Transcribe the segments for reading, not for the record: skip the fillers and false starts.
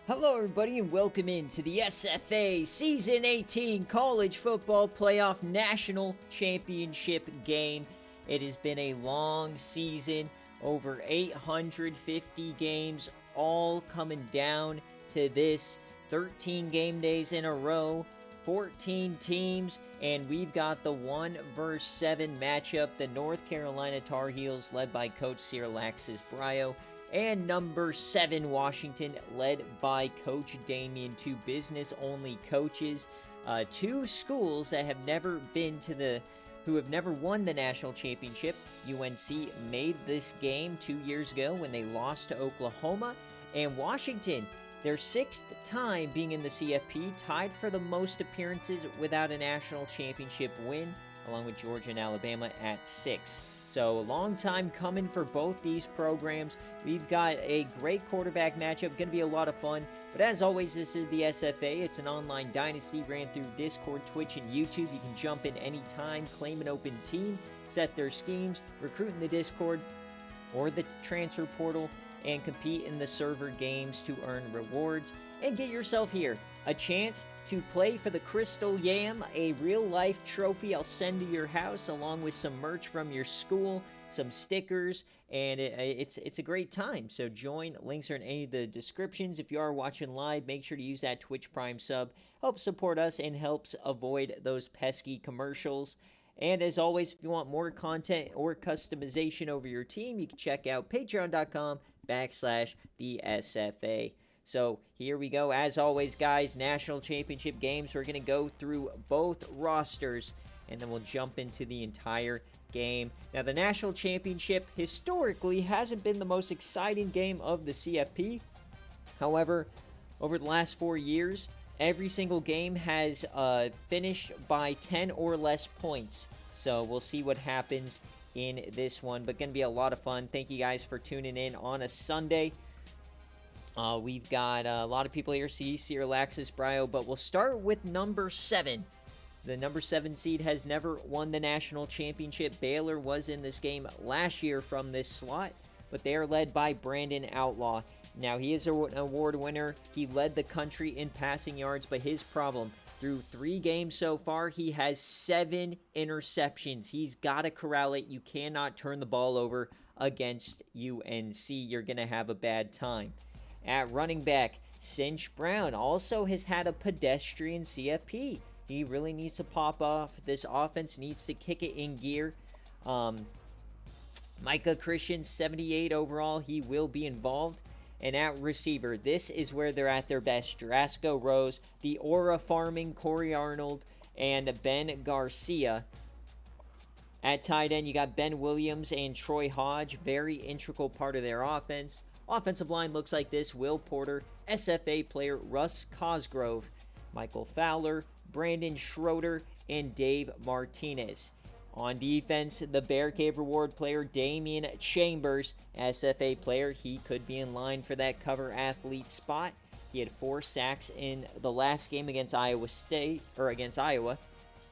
Hello, everybody, and welcome into the SFA Season 18 College Football Playoff National Championship game. It has been a long season, over 850 games, all coming down to this 13 game days in a row, 14 teams, and we've got the 1 vs. 7 matchup. The North Carolina Tar Heels, led by Coach Alexis Brio, and number 7 Washington, led by Coach Damien. Two business-only coaches, two schools that have never been to who have never won the national championship. UNC made this game 2 years ago when they lost to Oklahoma, and Washington, their 6th time being in the CFP, tied for the most appearances without a national championship win, along with Georgia and Alabama at 6. So a long time coming for both these programs. We've got a great quarterback matchup, going to be a lot of fun. But as always, this is the SFA. It's an online dynasty, ran through Discord, Twitch, and YouTube. You can jump in anytime, claim an open team, set their schemes, recruit in the Discord or the transfer portal, and compete in the server games to earn rewards and get yourself here a chance to play for the Crystal Yam, a real-life trophy I'll send to your house, along with some merch from your school, some stickers, and it's a great time. So join. Links are in any of the descriptions. If you are watching live, make sure to use that Twitch Prime sub. Helps support us and helps avoid those pesky commercials. And as always, if you want more content or customization over your team, you can check out patreon.com/the SFA. So here we go. As always, guys, national championship games. We're going to go through both rosters, and then we'll jump into the entire game. Now, the national championship historically hasn't been the most exciting game of the CFP. However, over the last 4 years, every single game has finished by 10 or less points. So we'll see what happens in this one, but going to be a lot of fun. Thank you guys for tuning in on a Sunday. We've got a lot of people here, see Alexis Brio, but we'll start with number 7. The number 7 seed has never won the national championship. Baylor was in this game last year from this slot, but they are led by Brandon Outlaw. Now, he is an award winner. He led the country in passing yards, but his problem, through 3 games so far, he has 7 interceptions. He's got to corral it. You cannot turn the ball over against UNC. You're going to have a bad time. At running back, Cinch Brown also has had a pedestrian CFP. He really needs to pop off. This offense needs to kick it in gear. Micah Christian, 78 overall. He will be involved. And at receiver, this is where they're at their best. Jarasco Rose, the Aura Farming, Corey Arnold, and Ben Garcia. At tight end, you got Ben Williams and Troy Hodge. Very integral part of their offense. Offensive line looks like this: Will Porter, SFA player Russ Cosgrove, Michael Fowler, Brandon Schroeder, and Dave Martinez. On defense, the BearCave reward player Damian Chambers, SFA player. He could be in line for that cover athlete spot. He had 4 sacks in the last game against Iowa.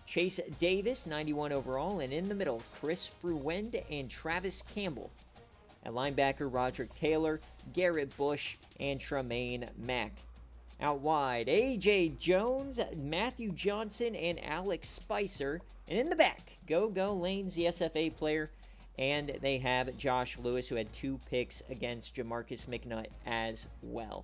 Chase Davis, 91 overall, and in the middle, Chris Fruwend and Travis Campbell. At linebacker, Roderick Taylor, Garrett Bush, and Tremaine Mack. Out wide, A.J. Jones, Matthew Johnson, and Alex Spicer. And in the back, Go Lanes, the SFA player. And they have Josh Lewis, who had 2 picks against Jamarcus McNutt as well.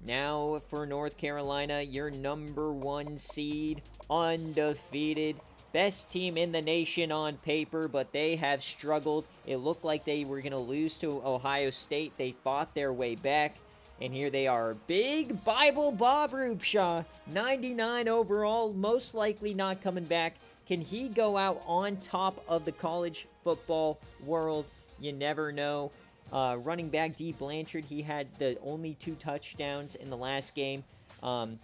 Now for North Carolina, your number 1 seed, undefeated. Best team in the nation on paper, but they have struggled. It looked like they were going to lose to Ohio State. They fought their way back, and here they are. Big Bible Bob Rupshaw, 99 overall, most likely not coming back. Can he go out on top of the college football world? You never know. Running back D. Blanchard, he had the only 2 touchdowns in the last game. And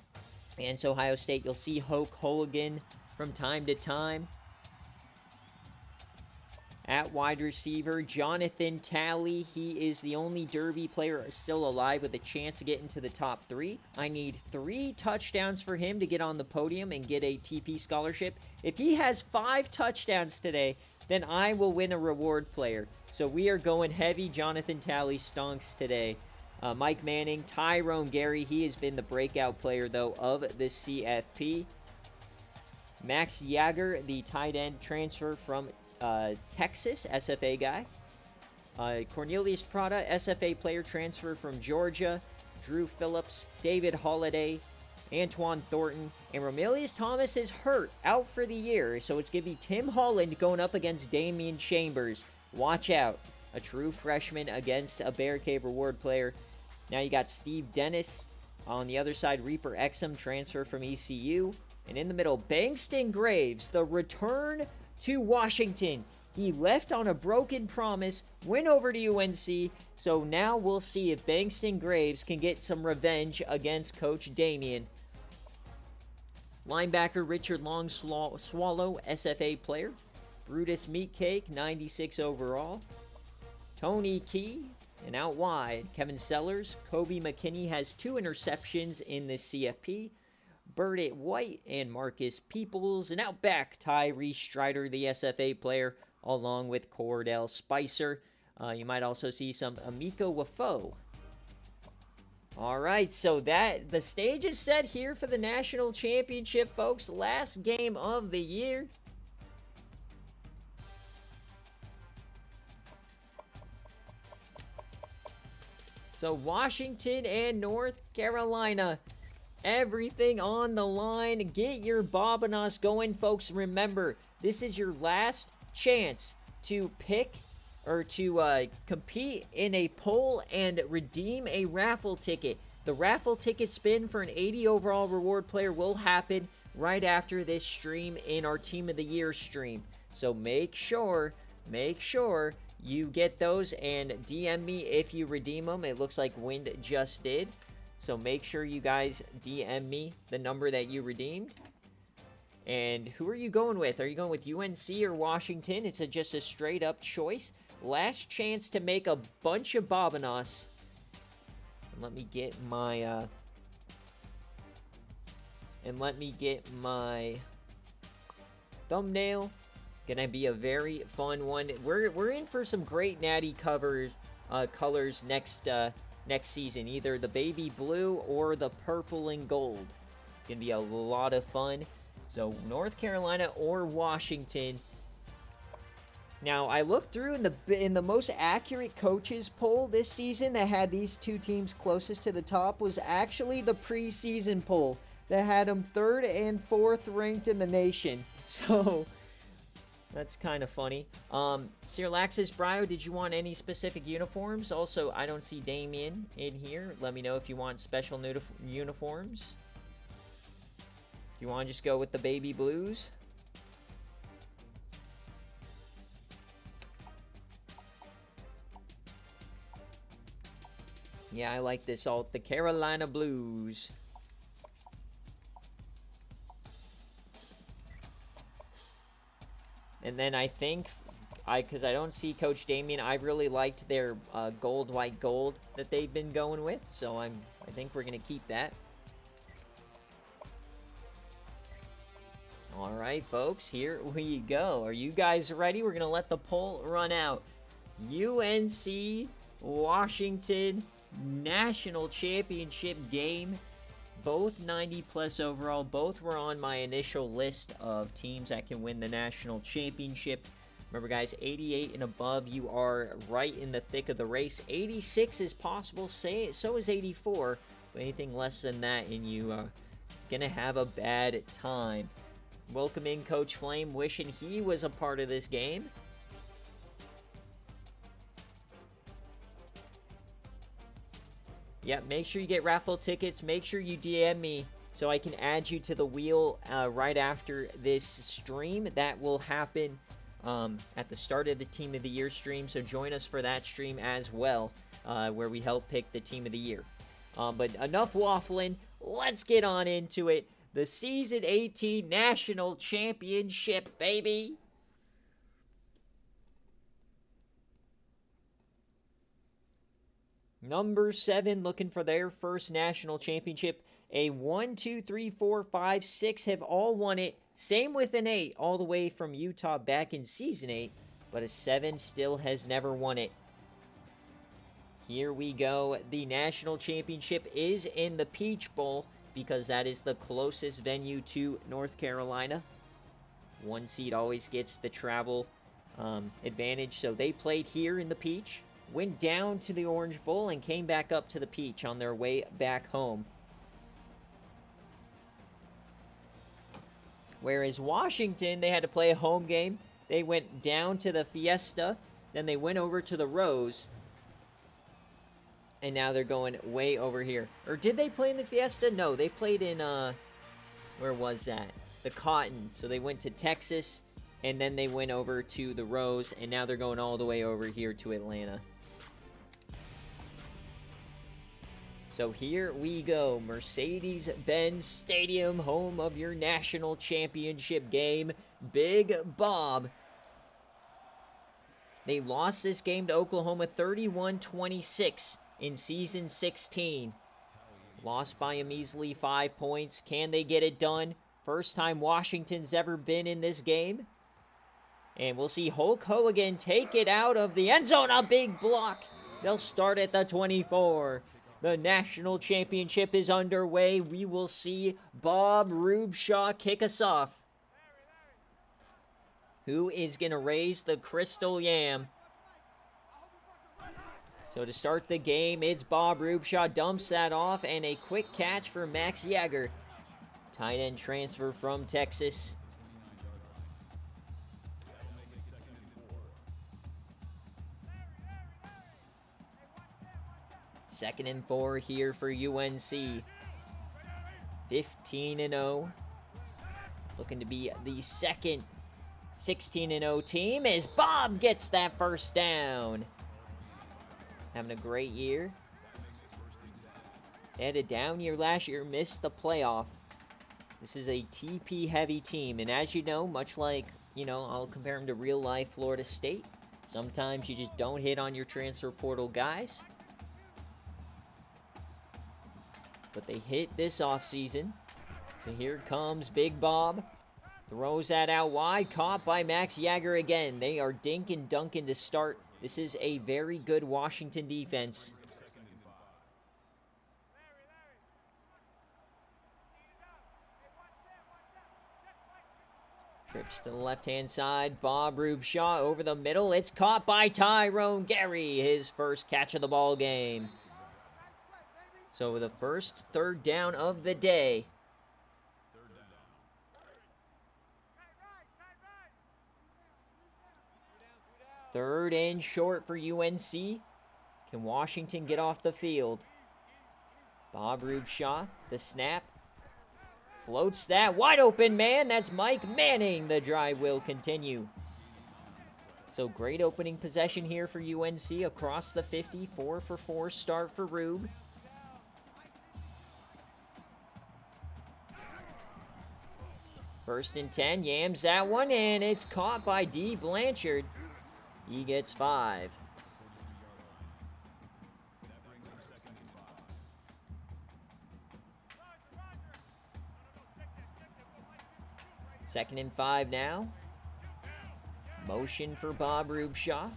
so Ohio State, you'll see Hoke Hooligan from time to time. At wide receiver, Jonathan Talley. He is the only Derby player still alive with a chance to get into the top 3. I need 3 touchdowns for him to get on the podium and get a TP scholarship. If he has 5 touchdowns today, then I will win a reward player. So we are going heavy. Jonathan Talley stonks today. Mike Manning, Tyrone Gary, he has been the breakout player, though, of the CFP. Max Yager, the tight end transfer from Texas, SFA guy. Cornelius Prada, SFA player transfer from Georgia. Drew Phillips, David Holliday, Antoine Thornton, and Romelius Thomas is hurt, out for the year. So it's going to be Tim Holland going up against Damian Chambers. Watch out. A true freshman against a BearCave reward player. Now you got Steve Dennis. On the other side, Reaper Exum, transfer from ECU. And in the middle, Bankston Graves, the return to Washington. He left on a broken promise, went over to UNC, so now we'll see if Bankston Graves can get some revenge against Coach Damien. Linebacker Richard Long Swallow, SFA player. Brutus Meatcake, 96 overall. Tony Key, and out wide, Kevin Sellers. Kobe McKinney has 2 interceptions in the CFP. Burdett White and Marcus Peoples. And out back, Tyree Strider, the SFA player, along with Cordell Spicer. You might also see some Amiko Wafo. All right, so the stage is set here for the national championship, folks. Last game of the year. So Washington and North Carolina, everything on the line. Get your Bobanos going, folks. Remember, this is your last chance to pick or to compete in a poll and redeem a raffle ticket. The raffle ticket spin for an 80 overall reward player will happen right after this stream in our Team of the Year stream. So make sure you get those and DM me if you redeem them. It looks like Wind just did. So make sure you guys DM me the number that you redeemed. And who are you going with? Are you going with UNC or Washington? It's just a straight up choice. Last chance to make a bunch of Bobanos. Let me get my thumbnail. Gonna be a very fun one. We're in for some great natty colors next season. Either the baby blue or the purple and gold. Gonna be a lot of fun. So North Carolina or Washington. Now I looked through in the most accurate coaches poll this season that had these two teams closest to the top was actually the preseason poll that had them 3rd and 4th ranked in the nation. So that's kind of funny. Sir Laxus Brio, did you want any specific uniforms? Also, I don't see Damien in here. Let me know if you want special uniforms. You want to just go with the baby blues? Yeah, I like this alt, the Carolina Blues. And then I think, because I don't see Coach Damien, I really liked their gold, white, gold that they've been going with. So I think we're going to keep that. All right, folks, here we go. Are you guys ready? We're going to let the poll run out. UNC, Washington, National Championship game. Both 90+ overall. Both were on my initial list of teams that can win the national championship. Remember, guys, 88 and above, you are right in the thick of the race. 86 is possible. So is 84. But anything less than that, and you are going to have a bad time. Welcome in Coach Flame. Wishing he was a part of this game. Yeah, make sure you get raffle tickets. Make sure you DM me so I can add you to the wheel right after this stream. That will happen at the start of the Team of the Year stream. So join us for that stream as well, where we help pick the Team of the Year. But enough waffling. Let's get on into it. The Season 18 National Championship, baby. Number 7 looking for their first national championship. A 1, 2, 3, 4, 5, 6 have all won it. Same with an 8 all the way from Utah back in Season 8. But a 7 still has never won it. here we go. The national championship is in the Peach Bowl because that is the closest venue to North Carolina. One seed always gets the travel advantage, so they played here in the Peach, went down to the Orange Bowl, and came back up to the Peach on their way back home. Whereas Washington, they had to play a home game. They went down to the Fiesta, then they went over to the Rose, and now they're going way over here. Or did they play in the Fiesta? No, they played in, where was that? The Cotton. So they went to Texas, and then they went over to the Rose, and now they're going all the way over here to Atlanta. So here we go. Mercedes-Benz Stadium, home of your national championship game. Big Bob. They lost this game to Oklahoma 31-26 in season 16. Lost by a measly 5 points. Can they get it done? First time Washington's ever been in this game. And we'll see Hulk Hogan take it out of the end zone. A big block. They'll start at the 24. The national championship is underway. We will see Bob Rubshaw kick us off. Who is going to raise the Crystal Yam? So to start the game, it's Bob Rubshaw. Dumps that off, and a quick catch for Max Yager. Tight end transfer from Texas. Second and 4 here for UNC. 15-0. Looking to be the second 16-0 team as Bob gets that first down. Having a great year. They had a down year last year, missed the playoff. This is a TP-heavy team, and as you know, much like, I'll compare them to real-life Florida State. Sometimes you just don't hit on your transfer portal guys. But they hit this offseason. So here comes Big Bob. Throws that out wide, caught by Max Yager again. They are dink and dunking to start. This is a very good Washington defense. Trips to the left-hand side. Bob Rubshaw over the middle. It's caught by Tyrone Gary. His first catch of the ball game. So the first third down of the day. Third and short for UNC. Can Washington get off the field? Bob Rubshaw, the snap. Floats that wide open man. That's Mike Manning. The drive will continue. So great opening possession here for UNC across the 50. 4 for 4 start for Rube. First and 10. Yams that one, and it's caught by D. Blanchard. He gets 5. Second and 5 now. Motion for Bob Rubshaw.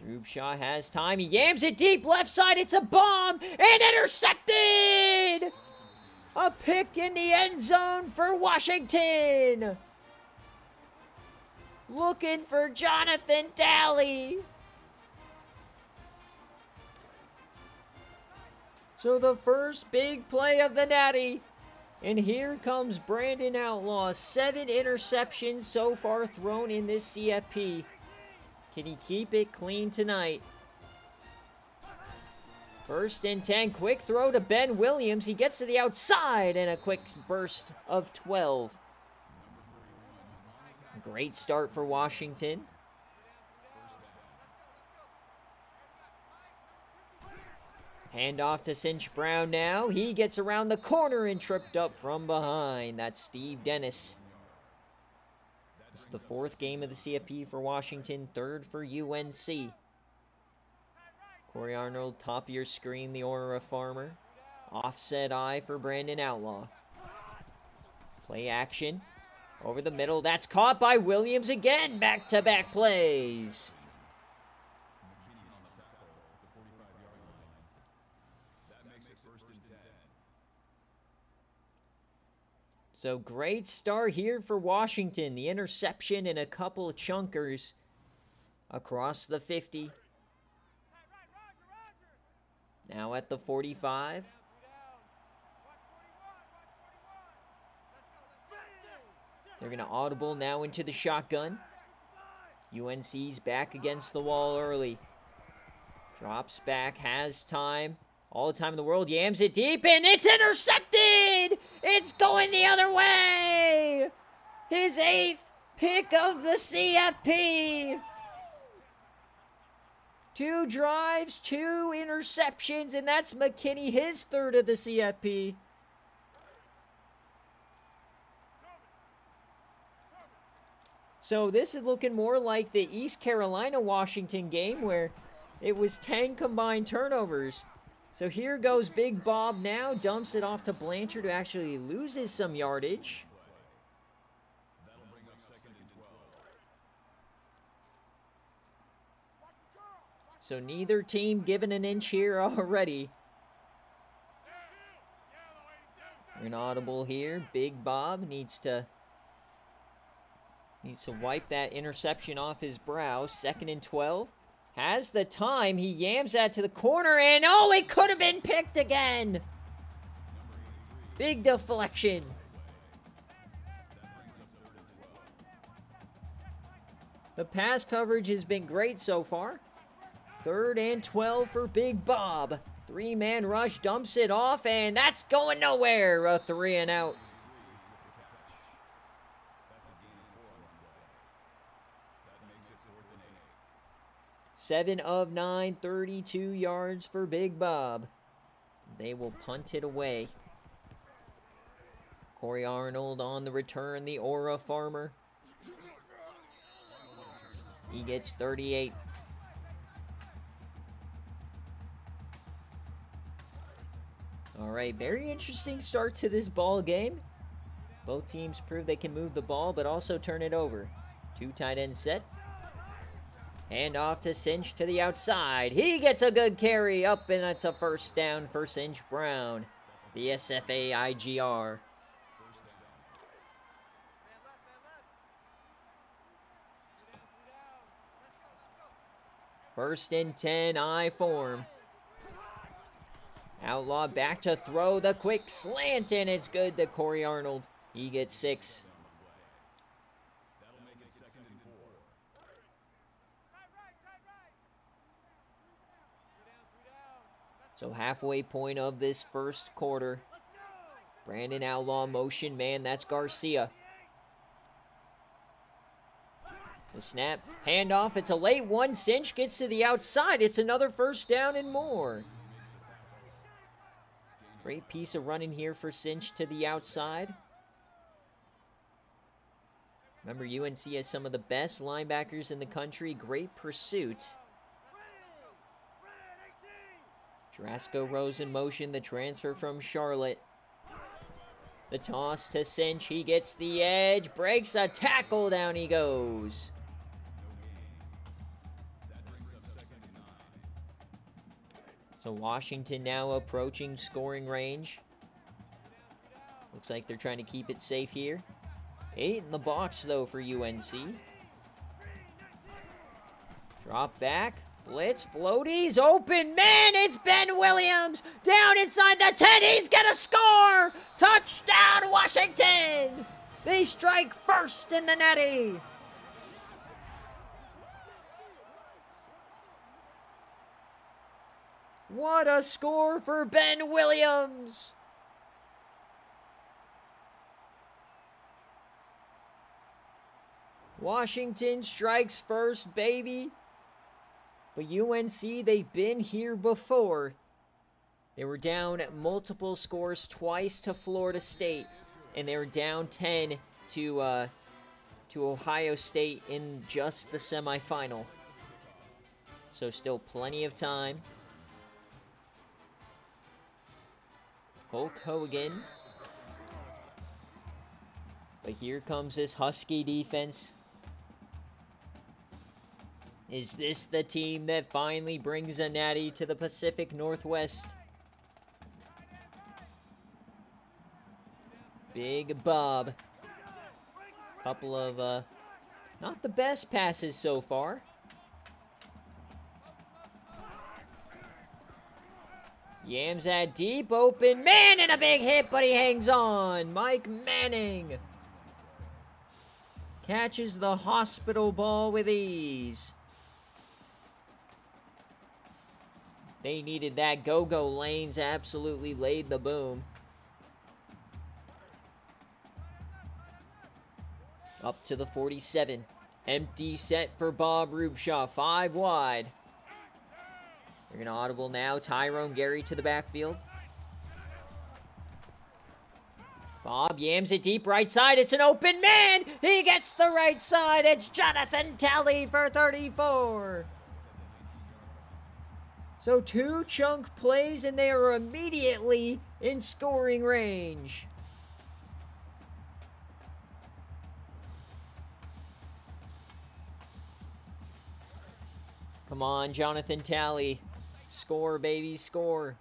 Rubshaw has time. He yams it deep left side. It's a bomb and intercepted. A pick in the end zone for Washington. Looking for Jonathan Daly. So the first big play of the Natty. And here comes Brandon Outlaw. 7 interceptions so far thrown in this CFP. Can he keep it clean tonight? First and 10. Quick throw to Ben Williams. He gets to the outside and a quick burst of 12. Great start for Washington. Handoff to Cinch Brown now. He gets around the corner and tripped up from behind. That's Steve Dennis. It's the 4th game of the CFP for Washington, 3rd for UNC. Corey Arnold, top of your screen, the Aura Farmer. Offset eye for Brandon Outlaw. Play action. Over the middle. That's caught by Williams again. Back-to-back plays. So great start here for Washington. The interception and a couple of chunkers across the 50. Now at the 45. They're going to audible now into the shotgun. UNC's back against the wall early. Drops back, has time. All the time in the world, yams it deep, and it's intercepted! It's going the other way! His 8th pick of the CFP! 2 drives, 2 interceptions, and that's McKinney, his 3rd of the CFP. So this is looking more like the East Carolina-Washington game where it was 10 combined turnovers. So here goes Big Bob now, dumps it off to Blanchard, who actually loses some yardage. So neither team given an inch here already. An audible here. Big Bob needs to wipe that interception off his brow. 2nd and 12. Has the time. He yams that to the corner, and oh, it could have been picked again. Big deflection. The pass coverage has been great so far. 3rd and 12 for Big Bob. 3-man rush, dumps it off, and that's going nowhere. A 3 and out. Seven of 9, 32 yards for Big Bob. They will punt it away. Corey Arnold on the return, the Aura Farmer. He gets 38. All right, very interesting start to this ball game. Both teams prove they can move the ball, but also turn it over. 2 tight end set. Hand off to Cinch to the outside. He gets a good carry up, and that's a 1st down for Cinch Brown. The SFA IGR. First and 10, I form. Outlaw back to throw the quick slant, and it's good to Corey Arnold. He gets 6. So halfway point of this first quarter. Brandon Outlaw motion man, that's Garcia. The snap, handoff, it's a late one. Cinch gets to the outside. It's another 1st down and more. Great piece of running here for Cinch to the outside. Remember, UNC has some of the best linebackers in the country. Great pursuit. Drasco Rose in motion, the transfer from Charlotte. The toss to Cinch, he gets the edge, breaks a tackle, down he goes. So Washington now approaching scoring range. Looks like they're trying to keep it safe here. 8 in the box, though, for UNC. Drop back. Blitz, floaties, open, man, it's Ben Williams, down inside the 10, he's gonna score! Touchdown, Washington! They strike first in the netty. What a score for Ben Williams! Washington strikes first, baby. But UNC, they've been here before. They were down multiple scores twice to Florida State, and they were down 10 to Ohio State in just the semifinal. So still plenty of time. Hulk Hogan. But here comes this Husky defense. Is this the team that finally brings a natty to the Pacific Northwest? Big Bob. Couple of, not the best passes so far. Yams that deep, open man, and a big hit, but he hangs on. Mike Manning catches the hospital ball with ease. They needed that. Go-Go Lanes absolutely laid the boom. Up to the 47. Empty set for Bob Rubshaw. 5 wide. They're going to audible now. Tyrone Gary to the backfield. Bob yams it deep right side. It's an open man. He gets the right side. It's Jonathan Talley for 34. So 2 chunk plays, and they are immediately in scoring range. Come on, Jonathan Talley. Score, baby, score.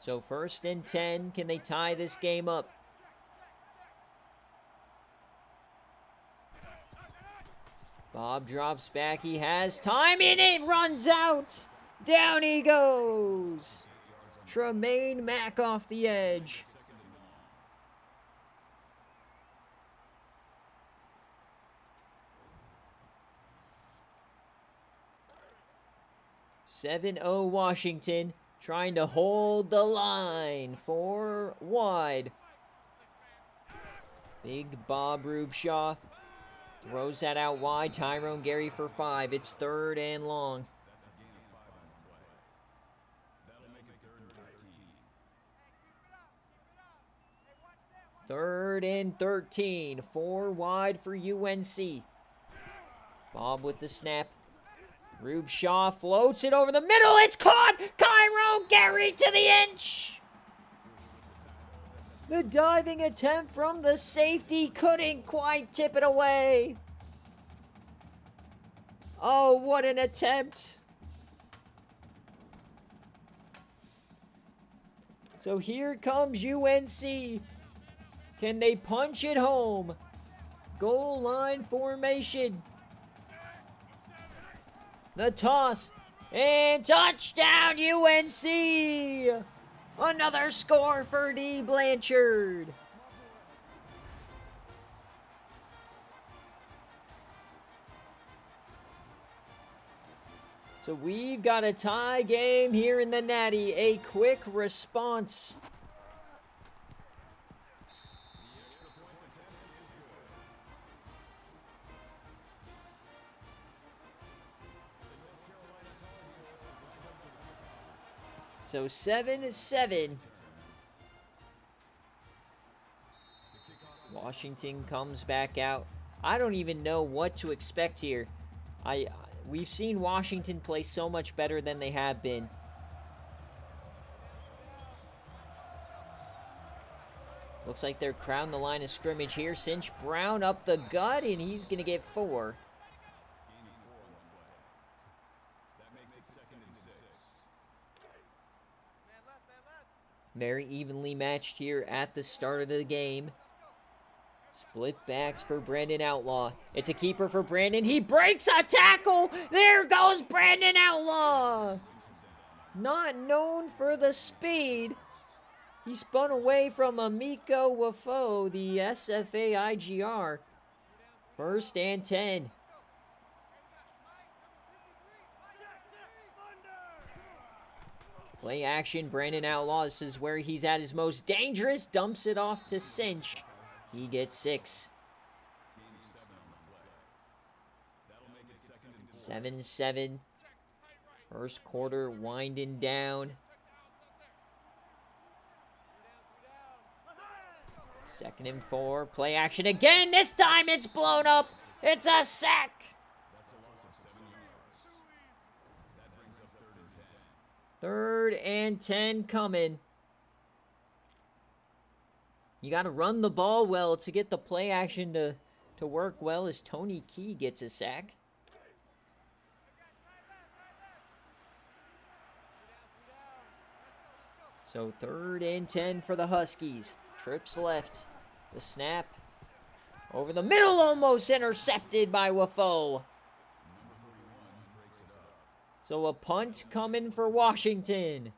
So 1st and 10. Can they tie this game up? Bob drops back. He has time, and it runs out. Down he goes. Tremaine Mack off the edge. (7-0) Washington trying to hold the line. 4 wide. Big Bob Rubshaw throws that out wide. Tyrone Gary for 5. It's 3rd and long. Third and 13. 4 wide for UNC. Bob with the snap. Rubshaw floats it over the middle. It's caught. Tyrone Gary to the inch. The diving attempt from the safety couldn't quite tip it away. Oh, what an attempt. So here comes UNC. Can they punch it home? Goal line formation. The toss. And touchdown UNC. Another score for D. Blanchard. So we've got a tie game here in the Natty. A quick response. So 7-7. Washington comes back out. I don't even know what to expect here. We've seen Washington play so much better than they have been. Looks like they're crowned the line of scrimmage here. Cinch Brown up the gut, and he's going to get 4. Very evenly matched here at the start of the game. Split backs for Brandon Outlaw. It's a keeper for Brandon. He breaks a tackle. There goes Brandon Outlaw. Not known for the speed. He spun away from Amiko Wafo, the SFA IGR. 1st and 10. Play action, Brandon Outlaw. This is where he's at his most dangerous. Dumps it off to Cinch. He gets 6. 7-7. First quarter winding down. 2nd and 4. Play action again. This time it's blown up. It's a sack. Third and 10 coming. You got to run the ball well to get the play action to work well as Tony Key gets a sack. So 3rd and 10 for the Huskies. Trips left. The snap. Over the middle, almost intercepted by Wafoe. So a punt coming for Washington.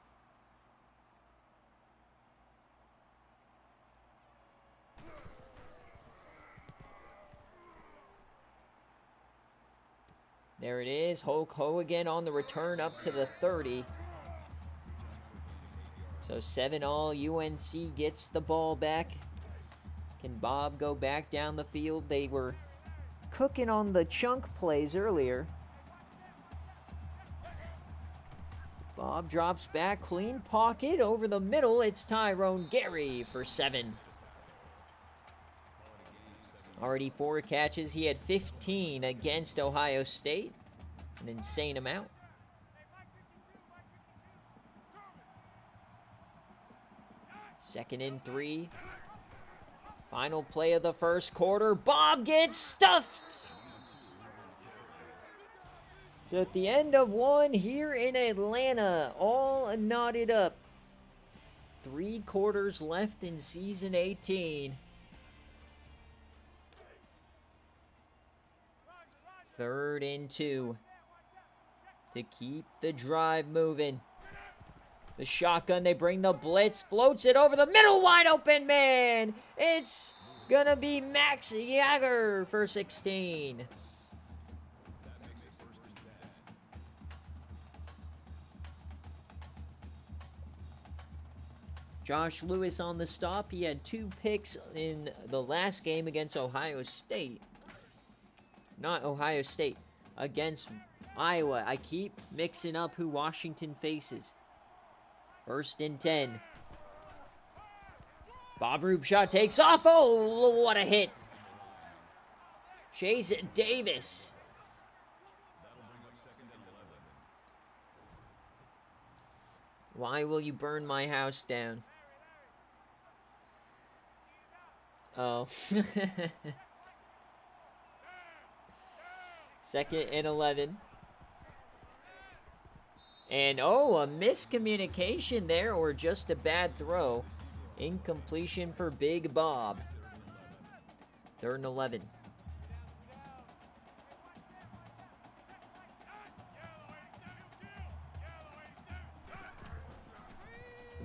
There it is. Ho again on the return up to the 30. So 7-all. UNC gets the ball back. Can Bob go back down the field? They were cooking on the chunk plays earlier. Bob drops back. Clean pocket over the middle. It's Tyrone Gary for 7. Already 4 catches. He had 15 against Ohio State. An insane amount. Second and 3. Final play of the first quarter. Bob gets stuffed. So at the end of 1 here in Atlanta, all knotted up. 3 quarters left in season 18. 3rd and 2 to keep the drive moving. The shotgun, they bring the blitz, floats it over the middle, wide open man. It's gonna be Max Yager for 16. Josh Lewis on the stop. He had 2 picks in the last game against Ohio State. Not Ohio State, against Iowa. I keep mixing up who Washington faces. 1st and 10. Bob Rubshot takes off. Oh, what a hit. Chase Davis. Why will you burn my house down? Oh. 2nd and 11. And, a miscommunication there, or just a bad throw. Incompletion for Big Bob. 3rd and 11.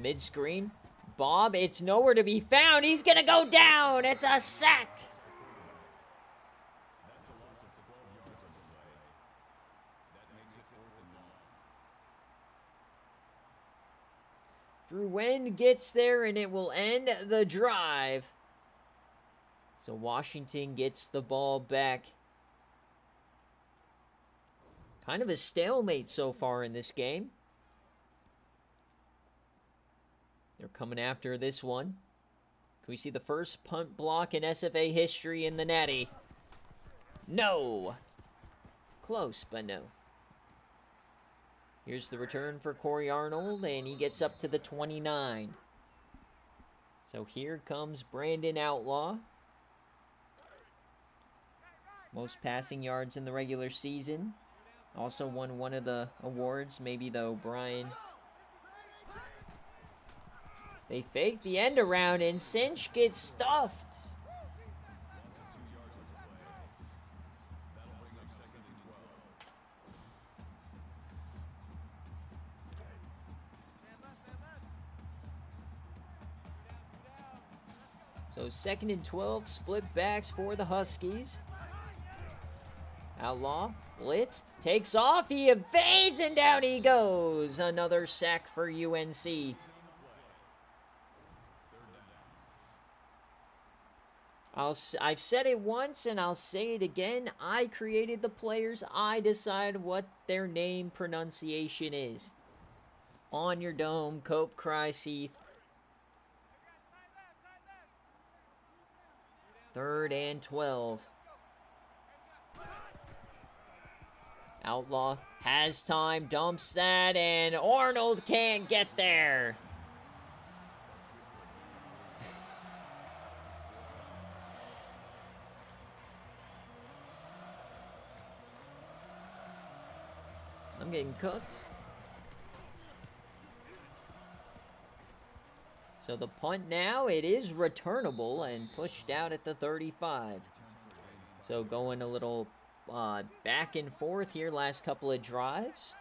Mid-screen. Bob, it's nowhere to be found. He's going to go down. It's a sack. Drew Wend gets there, and it will end the drive. So Washington gets the ball back. Kind of a stalemate so far in this game. They're coming after this one. Can we see the first punt block in SFA history in the Natty? No. Close, but no. Here's the return for Corey Arnold, and he gets up to the 29. So here comes Brandon Outlaw. Most passing yards in the regular season. Also won one of the awards, maybe the O'Brien. They fake the end around, and Cinch gets stuffed. So 2nd and 12, split backs for the Huskies. Outlaw, blitz, takes off, he evades, and down he goes. Another sack for UNC. I've said it once, and I'll say it again. I created the players. I decide what their name pronunciation is. On your dome, Cope, Chryseith. 3rd and 12. Outlaw has time, dumps that, and Arnold can't get there. I'm getting cooked. So the punt now, it is returnable and pushed out at the 35. So going a little back and forth here last couple of drives.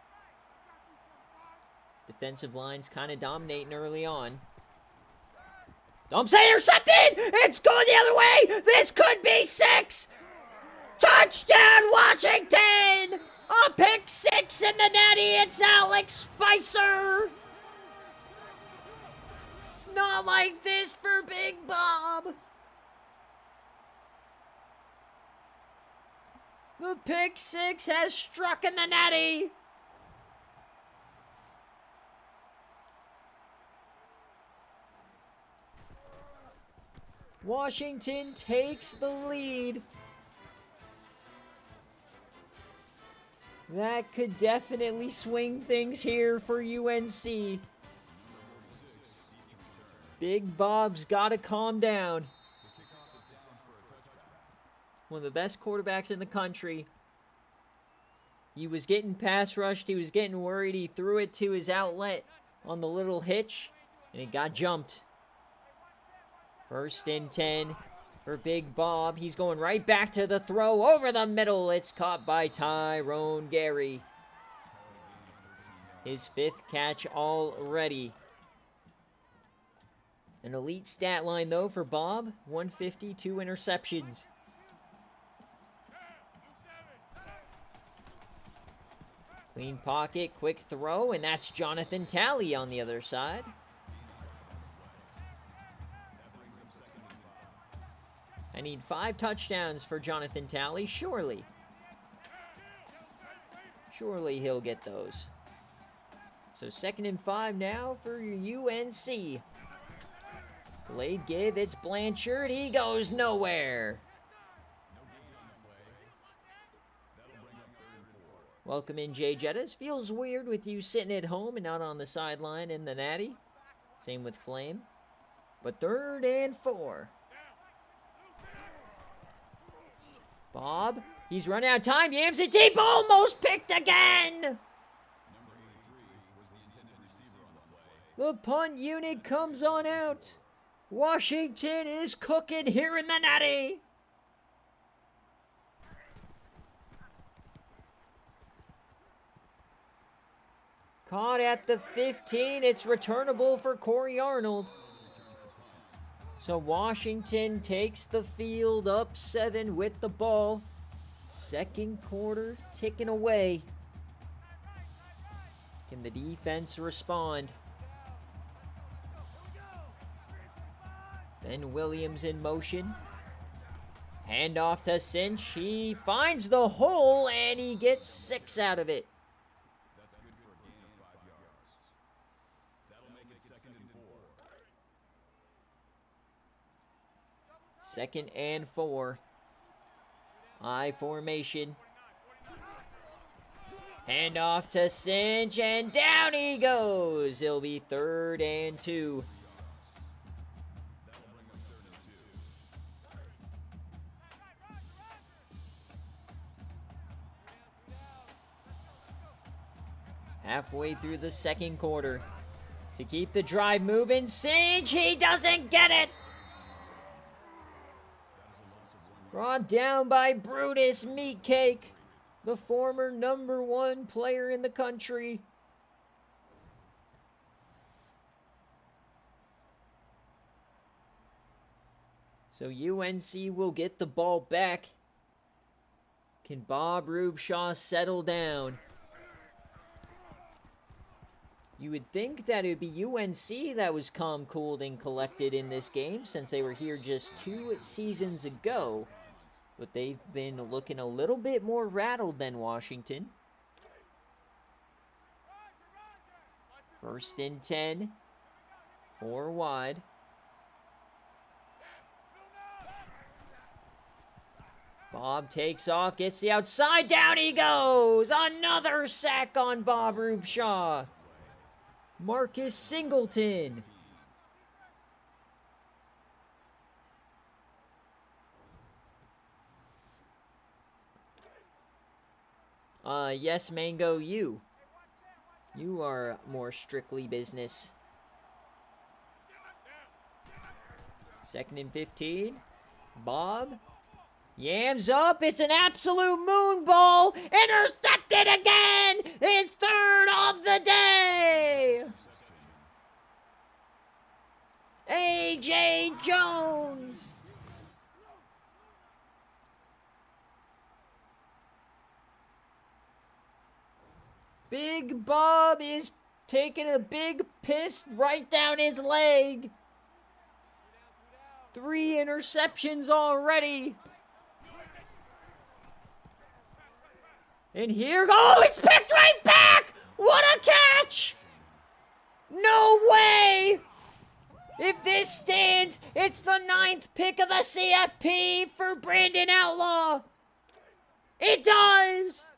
Defensive line's kind of dominating early on. Dumps intercepted! It's going the other way! This could be 6! Touchdown, Washington! A pick 6 in the netty. It's Alex Spicer! Not like this for Big Bob! The pick 6 has struck in the netty! Washington takes the lead. That could definitely swing things here for UNC. Big Bob's got to calm down. One of the best quarterbacks in the country. He was getting pass rushed. He was getting worried. He threw it to his outlet on the little hitch, and it got jumped. 1st and 10 for Big Bob. He's going right back to the throw over the middle. It's caught by Tyrone Gary. His 5th catch already. An elite stat line, though, for Bob. 152 interceptions. Clean pocket, quick throw, and that's Jonathan Talley on the other side. I need 5 touchdowns for Jonathan Talley, surely. Surely he'll get those. So 2nd and 5 now for UNC. Delayed give, it's Blanchard. He goes nowhere. Welcome in, Jay Jettas. Feels weird with you sitting at home and not on the sideline in the Natty. Same with Flame. But 3rd and 4. Bob, he's run out of time. Yams it deep, almost picked again. The punt unit comes on out. Washington is cooking here in the Natty. Caught at the 15. It's returnable for Corey Arnold. So Washington takes the field up 7 with the ball. 2nd quarter ticking away. Can the defense respond? Ben Williams in motion. Handoff to Cinch. He finds the hole and he gets 6 out of it. 2nd and 4. I formation. Handoff to Cinch, and down he goes. It'll be 3rd and 2. Halfway through the 2nd quarter. To keep the drive moving, Cinch, he doesn't get it. Brought down by Brutus Meatcake, the former #1 player in the country. So UNC will get the ball back. Can Bob Rubshaw settle down? You would think that it would be UNC that was calm, cooled, and collected in this game since they were here just 2 seasons ago. But they've been looking a little bit more rattled than Washington. 1st and 10. 4 wide. Bob takes off, gets the outside, down he goes! Another sack on Bob Rubshaw. Marcus Singleton. Yes, Mango, you. You are more strictly business. 2nd and 15. Bob yams up. It's an absolute moon ball. Intercepted again. His 3rd of the day. A.J. Jones. Big Bob is taking a big piss right down his leg. 3 interceptions already. And here, oh, it's picked right back! What a catch! No way! If this stands, it's the 9th pick of the CFP for Brandon Outlaw. It does!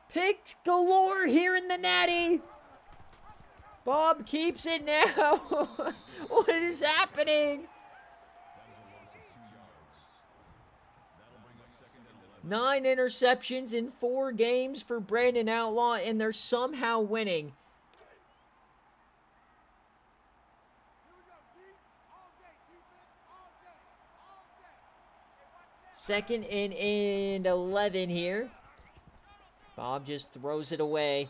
Picked galore here in the Natty. Bob keeps it now. What is happening? 9 interceptions in 4 games for Brandon Outlaw, and they're somehow winning. Second and 11 here. Bob just throws it away.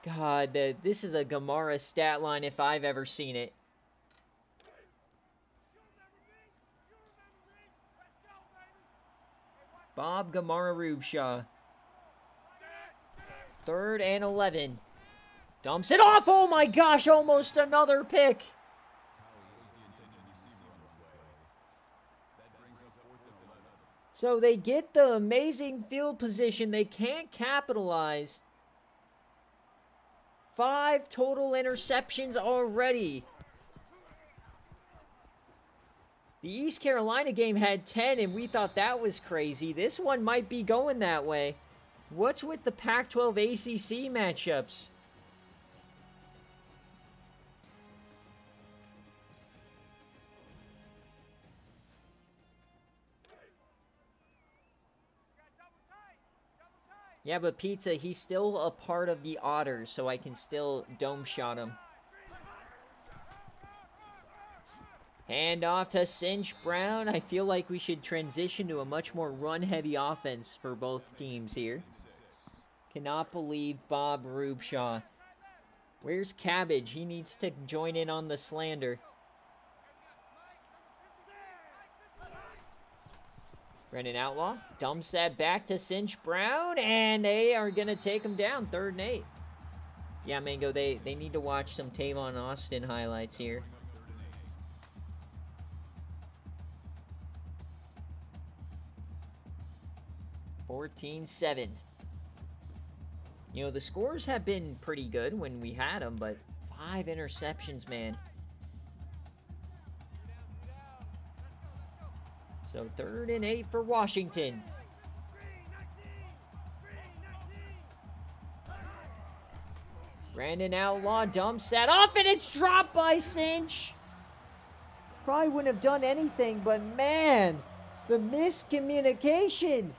God, this is a Gamara stat line if I've ever seen it. Bob Gamara Rubshaw. 3rd and 11. Dumps it off. Oh my gosh, almost another pick. So they get the amazing field position. They can't capitalize. 5 total interceptions already. The East Carolina game had 10, and we thought that was crazy. This one might be going that way. What's with the Pac-12 ACC matchups? Yeah, but Pizza, he's still a part of the Otters, so I can still dome shot him. Hand off to Cinch Brown. I feel like we should transition to a much more run-heavy offense for both teams here. Cannot believe Bob Rubshaw. Where's Cabbage? He needs to join in on the slander. Brandon Outlaw dumps that back to Cinch Brown, and they are going to take him down. 3rd and 8. Yeah, Mango, they need to watch some Tavon Austin highlights here. (14-7). You know, the scores have been pretty good when we had them, but 5 interceptions, man. So 3rd and 8 for Washington. Brandon Outlaw dumps that off, and it's dropped by Cinch. Probably wouldn't have done anything, but man, the miscommunication.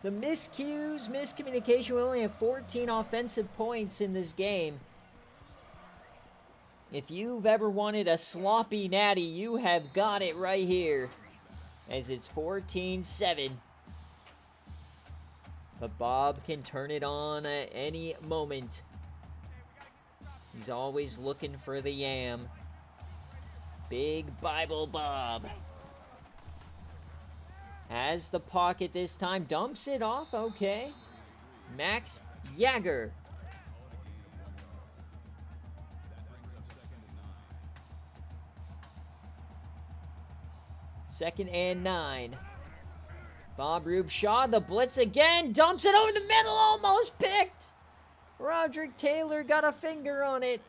The miscues, miscommunication. We only have 14 offensive points in this game. If you've ever wanted a sloppy natty, you have got it right here. As it's 14-7. But Bob can turn it on at any moment. He's always looking for the yam. Big Bible Bob. Has the pocket this time. Dumps it off. Okay. Max Yager. Second and 9. Bob Rubshaw, the blitz again. Dumps it over the middle. Almost picked. Roderick Taylor got a finger on it.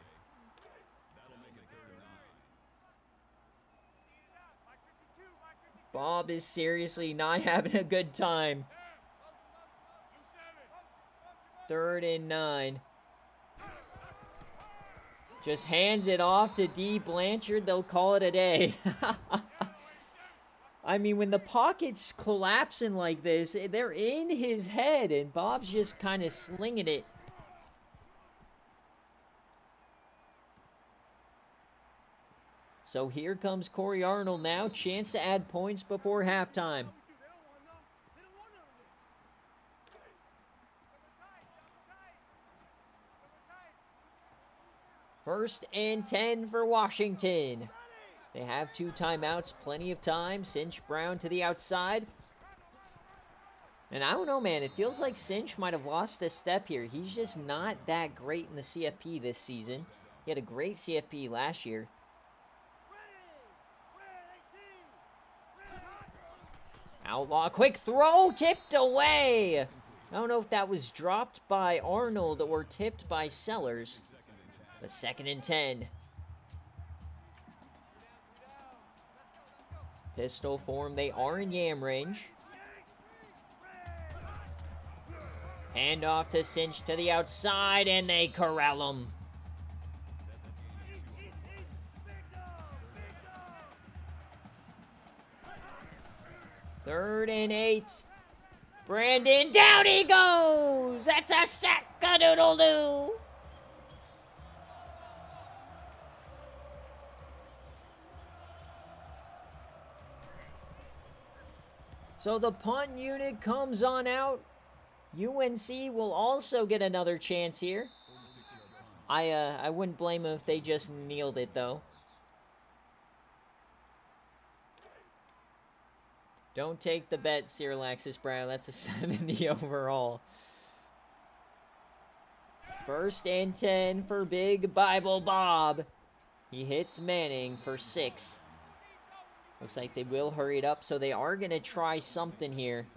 Bob is seriously not having a good time. 3rd and 9. Just hands it off to D. Blanchard. They'll call it a day. I mean, when the pocket's collapsing like this, they're in his head, and Bob's just kind of slinging it. So here comes Corey Arnold now. Chance to add points before halftime. First and 10 for Washington. They have 2 timeouts, plenty of time. Cinch Brown to the outside. And I don't know, man. It feels like Cinch might have lost a step here. He's just not that great in the CFP this season. He had a great CFP last year. Outlaw, quick throw, tipped away. I don't know if that was dropped by Arnold or tipped by Sellers. But 2nd and 10. Pistol form, they are in yam range. Hand off to Cinch to the outside, and they corral him. Third and 8. Brandon, down he goes! That's a sack-a-doodle-doo! So the punt unit comes on out. UNC will also get another chance here. I wouldn't blame them if they just kneeled it, though. Don't take the bet, Sir Alexis Brown. That's a 70 overall. First and 10 for Big Bible Bob. He hits Manning for 6. Looks like they will hurry it up, so they are going to try something here.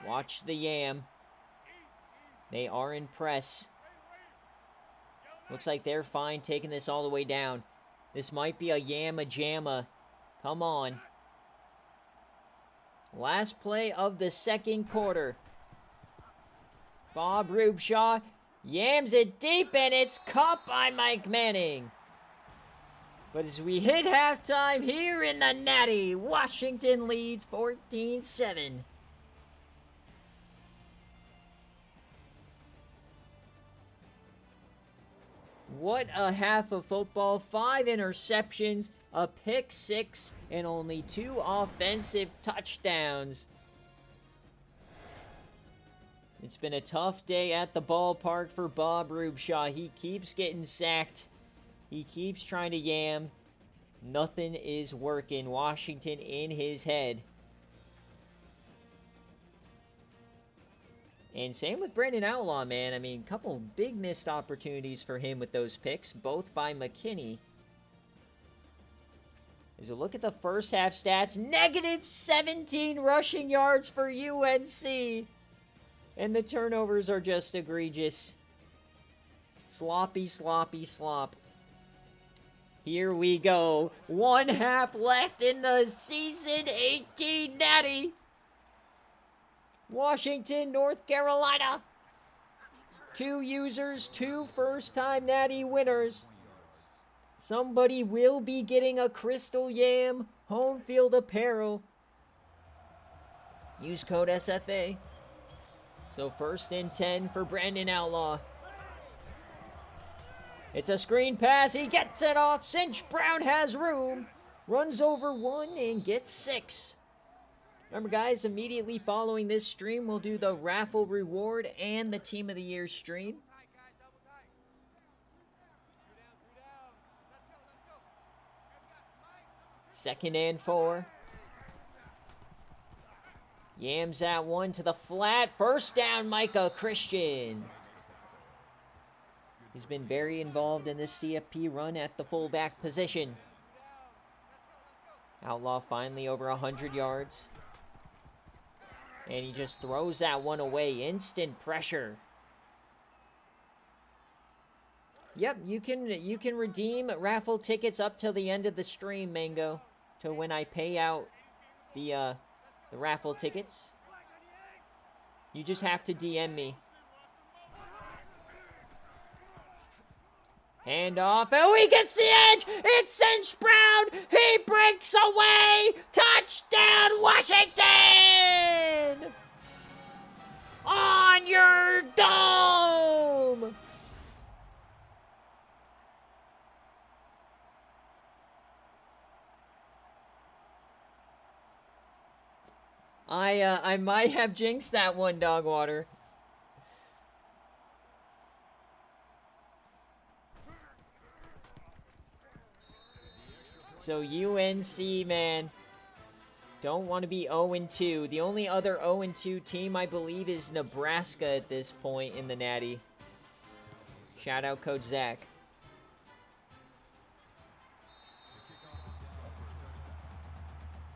Watch the yam. They are in press. Looks like they're fine taking this all the way down. This might be a yamma-jamma. Come on. Last play of the second quarter. Bob Rubshaw yams it deep, and it's caught by Mike Manning. But as we hit halftime here in the Natty, Washington leads 14-7. What a half of football. 5 interceptions, a pick 6, and only 2 offensive touchdowns. It's been a tough day at the ballpark for Bob Rubshaw. He keeps getting sacked. He keeps trying to yam. Nothing is working. Washington in his head. And same with Brandon Outlaw, man. I mean, a couple big missed opportunities for him with those picks, both by McKinney. As a look at the first half stats, negative 17 rushing yards for UNC. And the turnovers are just egregious. Sloppy, sloppy, slop. Here we go. 1 half left in the season 18 Natty. Washington, North Carolina. 2 users, 2 first-time Natty winners. Somebody will be getting a Crystal Yam home field apparel. Use code SFA. So 1st and 10 for Brandon Outlaw. It's a screen pass. He gets it off. Cinch Brown has room. Runs over 1 and gets 6. Remember, guys, immediately following this stream, we'll do the raffle reward and the Team of the Year stream. Second and 4. Yams that one to the flat. First down, Micah Christian. He's been very involved in this CFP run at the fullback position. Outlaw finally over 100 yards. And he just throws that one away. Instant pressure. Yep, you can redeem raffle tickets up till the end of the stream, Mango, to when I pay out the raffle tickets. You just have to DM me. Hand off. Oh, he gets the edge. It's Cinch Brown. He breaks away. Touchdown, Washington! On your dome! I might have jinxed that one, Dogwater. So UNC, man, don't want to be 0-2. The only other 0-2 team, I believe, is Nebraska at this point in the Natty. Shout out Coach Zach.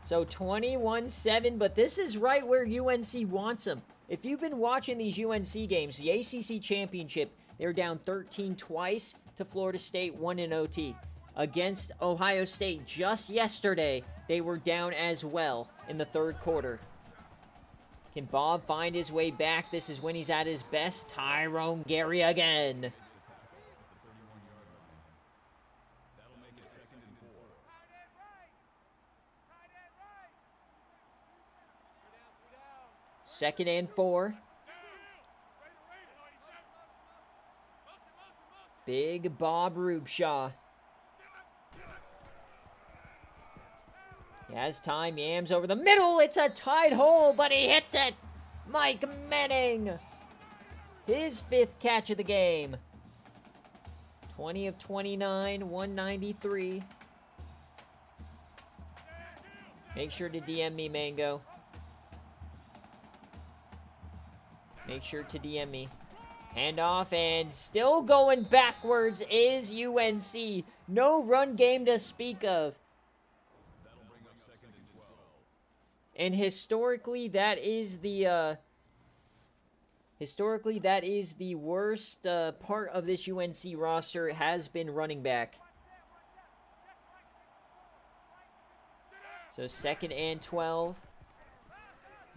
So 21-7, but this is right where UNC wants them. If you've been watching these UNC games, the ACC Championship, they're down 13 twice to Florida State, 1 in OT. Against Ohio State just yesterday, they were down as well in the third quarter. Can Bob find his way back? This is when he's at his best. Tyrone Gary again. Second and 4. Big Bob Rubshaw. He has time. Yams over the middle. It's a tight hole, but he hits it. Mike Manning. His 5th catch of the game. 20 of 29, 193. Make sure to DM me, Mango. Make sure to DM me. Handoff, and still going backwards is UNC. No run game to speak of. And historically, that is the worst part of this UNC roster has been running back. So second and 12.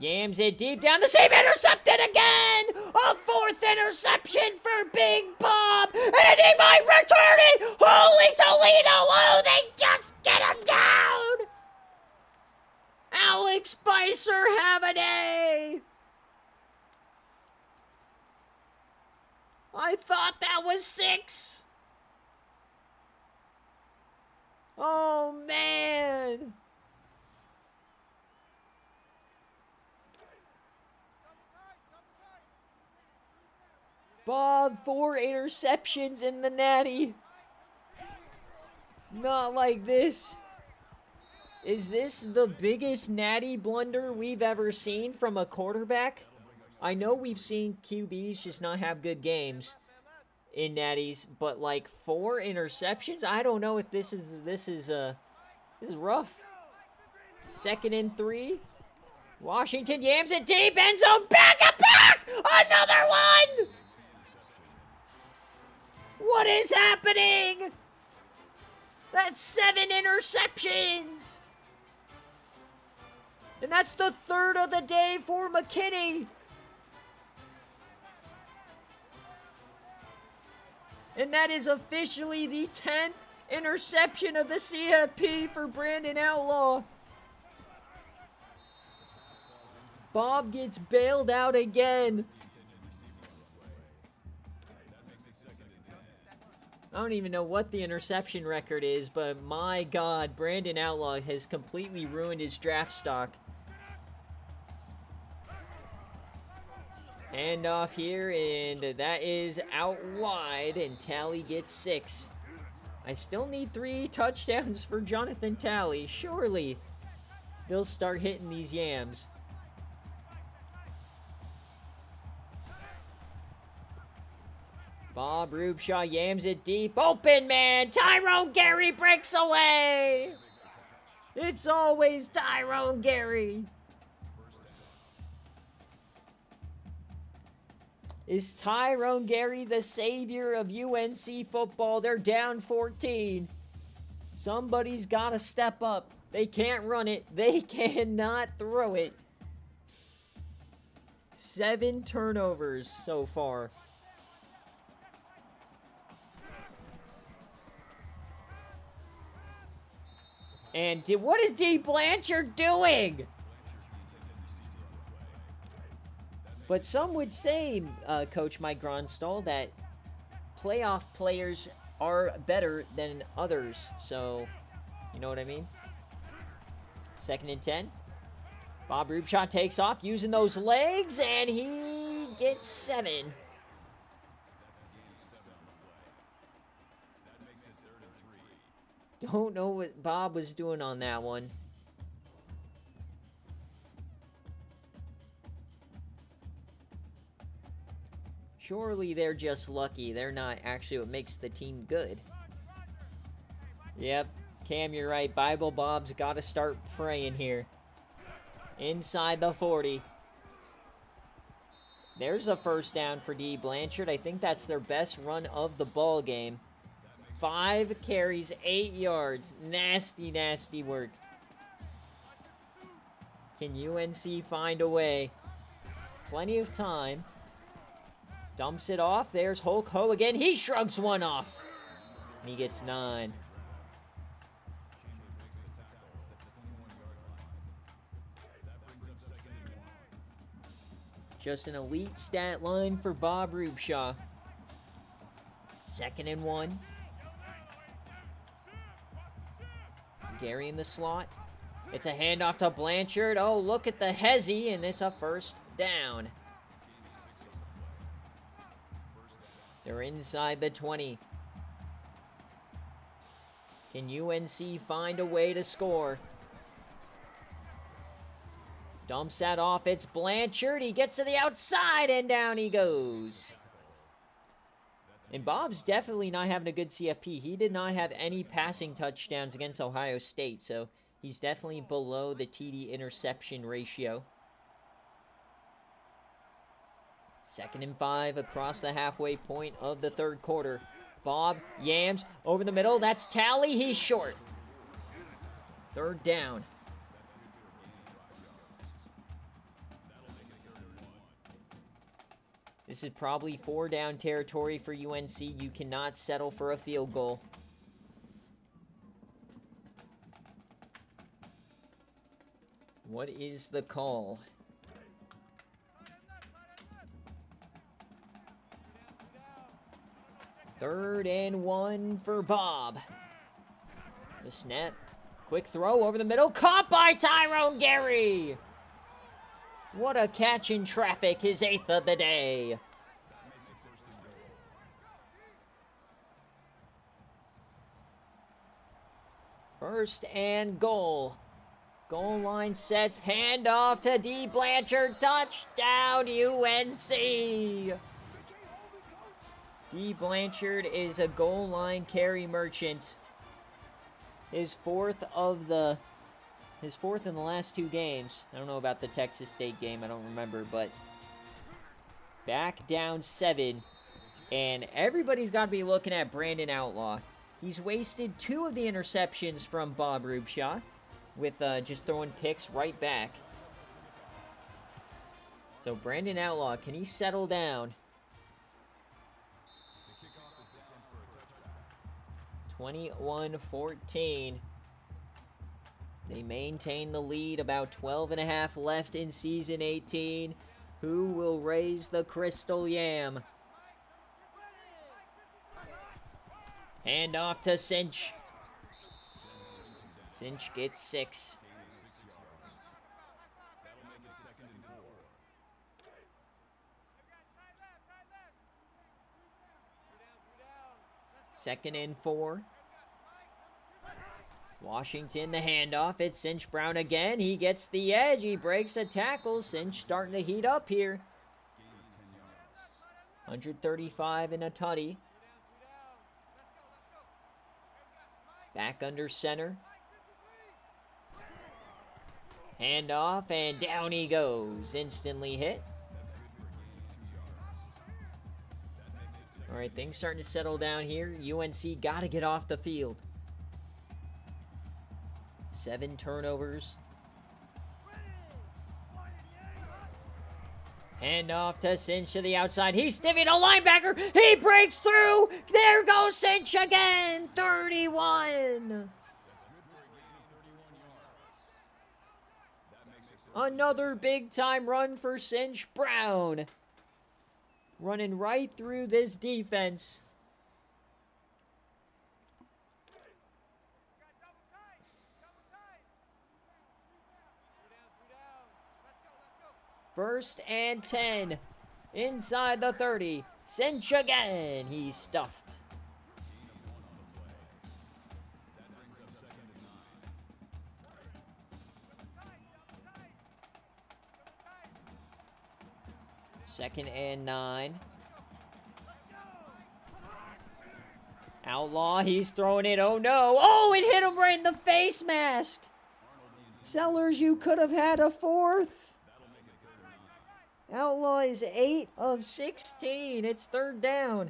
Yams it deep down the same, intercepted again! A 4th interception for Big Bob! And he might return it! Holy Toledo! Oh, they just get him down! Alex Spicer have a day! I thought that was 6. Oh, man! Bob, 4 interceptions in the Natty. Not like this. Is this the biggest Natty blunder we've ever seen from a quarterback? I know we've seen QBs just not have good games in Natties, but like 4 interceptions? I don't know if this is rough. Second and 3. Washington yams it deep, end zone, back! Another one! What is happening? That's 7 interceptions. And that's the 3rd of the day for McKinney. And that is officially the 10th interception of the CFP for Brandon Outlaw. Bob gets bailed out again. I don't even know what the interception record is, but my God, Brandon Outlaw has completely ruined his draft stock. Handoff here, and that is out wide, and Talley gets 6. I still need 3 touchdowns for Jonathan Talley. Surely they'll start hitting these yams. Bob Rubshaw yams it deep. Open man! Tyrone Gary breaks away! It's always Tyrone Gary. Is Tyrone Gary the savior of UNC football? They're down 14. Somebody's got to step up. They can't run it. They cannot throw it. 7 turnovers so far. And what is D. Blanchard doing? But some would say, Coach Mike Gronstall, that playoff players are better than others. So, you know what I mean? Second and 10. Bob Rubshot takes off using those legs, and he gets 7. Don't know what Bob was doing on that one. Surely they're just lucky. They're not actually what makes the team good. Yep, Cam, you're right. Bible Bob's got to start praying here. Inside the 40. There's a first down for D. Blanchard. I think that's their best run of the ball game. 5 carries, 8 yards. Nasty, nasty work. Can UNC find a way? Plenty of time. Dumps it off. There's Hulk Ho again. He shrugs one off. And he gets 9. Just an elite stat line for Bob Rubshaw. 2nd and 1. Gary in the slot. It's a handoff to Blanchard. Oh, look at the hezzy, and it's a first down. They're inside the 20. Can UNC find a way to score? Dumps that off. It's Blanchard. He gets to the outside, and down he goes. And Bob's definitely not having a good CFP. He did not have any passing touchdowns against Ohio State, so he's definitely below the TD interception ratio. 2nd and 5 across the halfway point of the 3rd quarter. Bob yams over the middle. That's Tally. He's short. 3rd down. This is probably 4-down territory for UNC. You cannot settle for a field goal. What is the call? Third and 1 for Bob. The snap. Quick throw over the middle. Caught by Tyrone Gary. What a catch in traffic, his 8th of the day. First and goal. Goal line sets, handoff to D. Blanchard, touchdown UNC. D. Blanchard is a goal line carry merchant. His fourth in the last 2 games. I don't know about the Texas State game. I don't remember, but back down 7. And everybody's got to be looking at Brandon Outlaw. He's wasted 2 of the interceptions from Bob Rubshaw with just throwing picks right back. So Brandon Outlaw, can he settle down? 21-14. They maintain the lead, about 12 and a half left in season 18. Who will raise the Crystal Yam? Hand off to Cinch. Cinch gets 6. Second and 4. Washington, the handoff. It's Cinch Brown again. He gets the edge. He breaks a tackle. Cinch starting to heat up here. 135 and a tutty. Back under center. Handoff, and down he goes. Instantly hit. All right, things starting to settle down here. UNC got to get off the field. 7 turnovers. Hand off to Cinch to the outside. He's stiffing a linebacker. He breaks through. There goes Cinch again. 31. Another big-time run for Cinch Brown. Running right through this defense. First and 10. Inside the 30. Cinch again. He's stuffed. Second and 9. Outlaw, he's throwing it. Oh no. Oh, it hit him right in the face mask. Sellers, you could have had a fourth. Outlaw is 8 of 16. It's third down.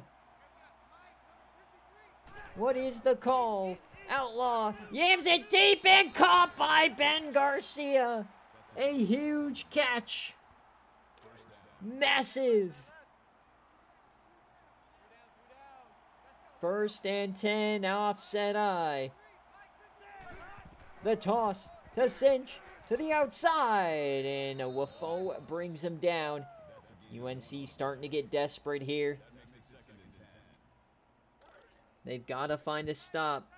What is the call? Outlaw yams it deep and caught by Ben Garcia. A huge catch. Massive. First and 10, offset eye. The toss to Cinch to the outside, and Wafo brings him down. UNC starting to get desperate here. They've got to find a stop.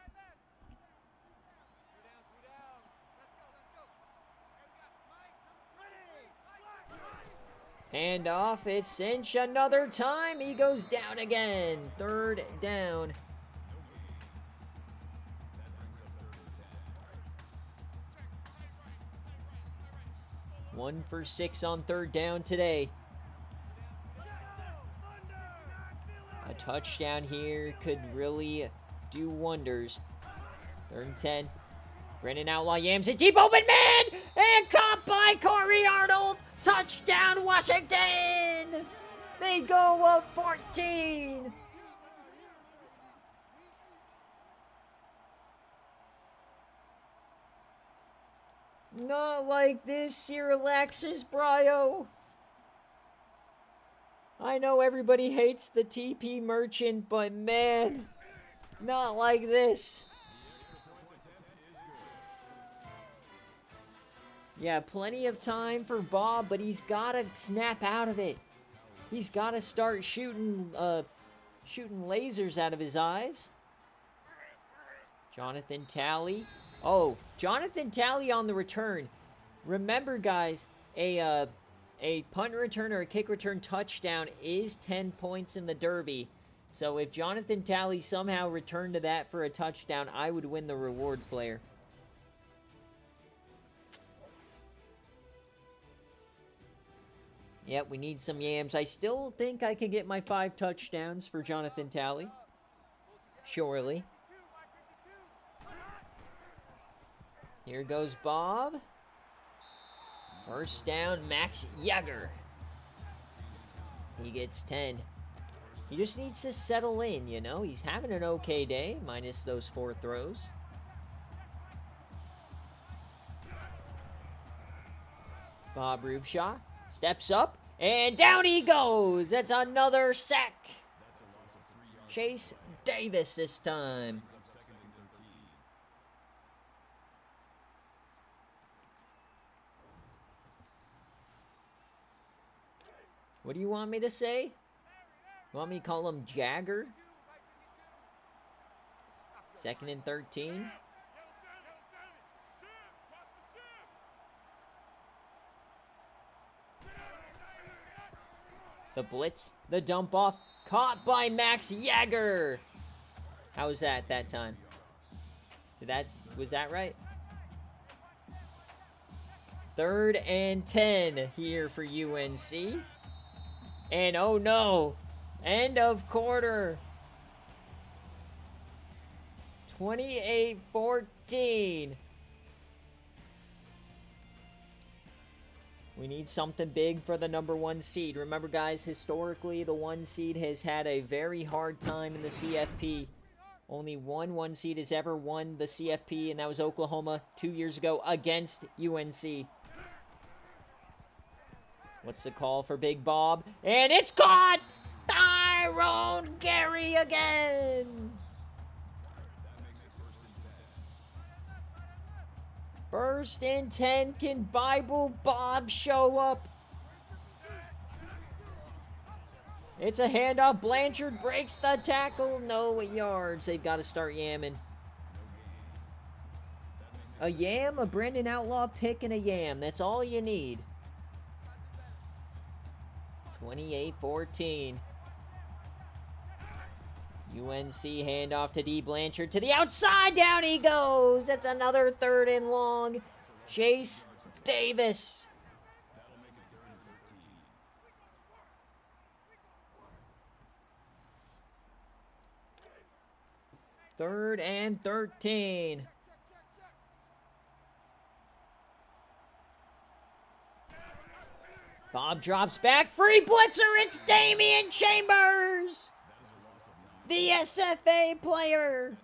Hand off, it's Cinch another time. He goes down again. Third down. One for 6 on third down today. A touchdown here could really do wonders. Third and 10. Brennan Outlaw yams it deep, open man! And caught by Corey Arnold! Touchdown, Washington! They go up 14! Not like this, Sir Alexis Bryo. I know everybody hates the TP Merchant, but man, not like this. Yeah, plenty of time for Bob, but he's got to snap out of it. He's got to start shooting lasers out of his eyes. Jonathan Talley. Oh, Jonathan Talley on the return. Remember, guys, a punt return or a kick return touchdown is 10 points in the Derby. So if Jonathan Talley somehow returned to that for a touchdown, I would win the reward player. Yep, we need some yams. I still think I can get my 5 touchdowns for Jonathan Talley. Surely. Here goes Bob. First down, Max Yager. He gets 10. He just needs to settle in, you know. He's having an okay day, minus those 4 throws. Bob Rubshaw steps up, and down he goes. That's another sack. Chase Davis this time. What do you want me to say? You want me to call him Jagger? Second and 13. The blitz, the dump off, caught by Max Yager. How was that time? Was that right? Third and 10 here for UNC. And oh no, end of quarter. 28-14. We need something big for the number 1 seed. Remember, guys, historically, the 1 seed has had a very hard time in the CFP. Only one 1 seed has ever won the CFP, and that was Oklahoma 2 years ago against UNC. What's the call for Big Bob? And it's caught! Tyrone Gary again! First and 10, can Bible Bob show up? It's a handoff. Blanchard breaks the tackle. No yards. They've got to start yamming. A yam, a Brendan Outlaw pick, and a yam. That's all you need. 28-14. UNC handoff to D. Blanchard to the outside. Down he goes. That's another 3rd and long. Chase Davis. Third and 13. Bob drops back. Free blitzer. It's Damian Chambers, the SFA player.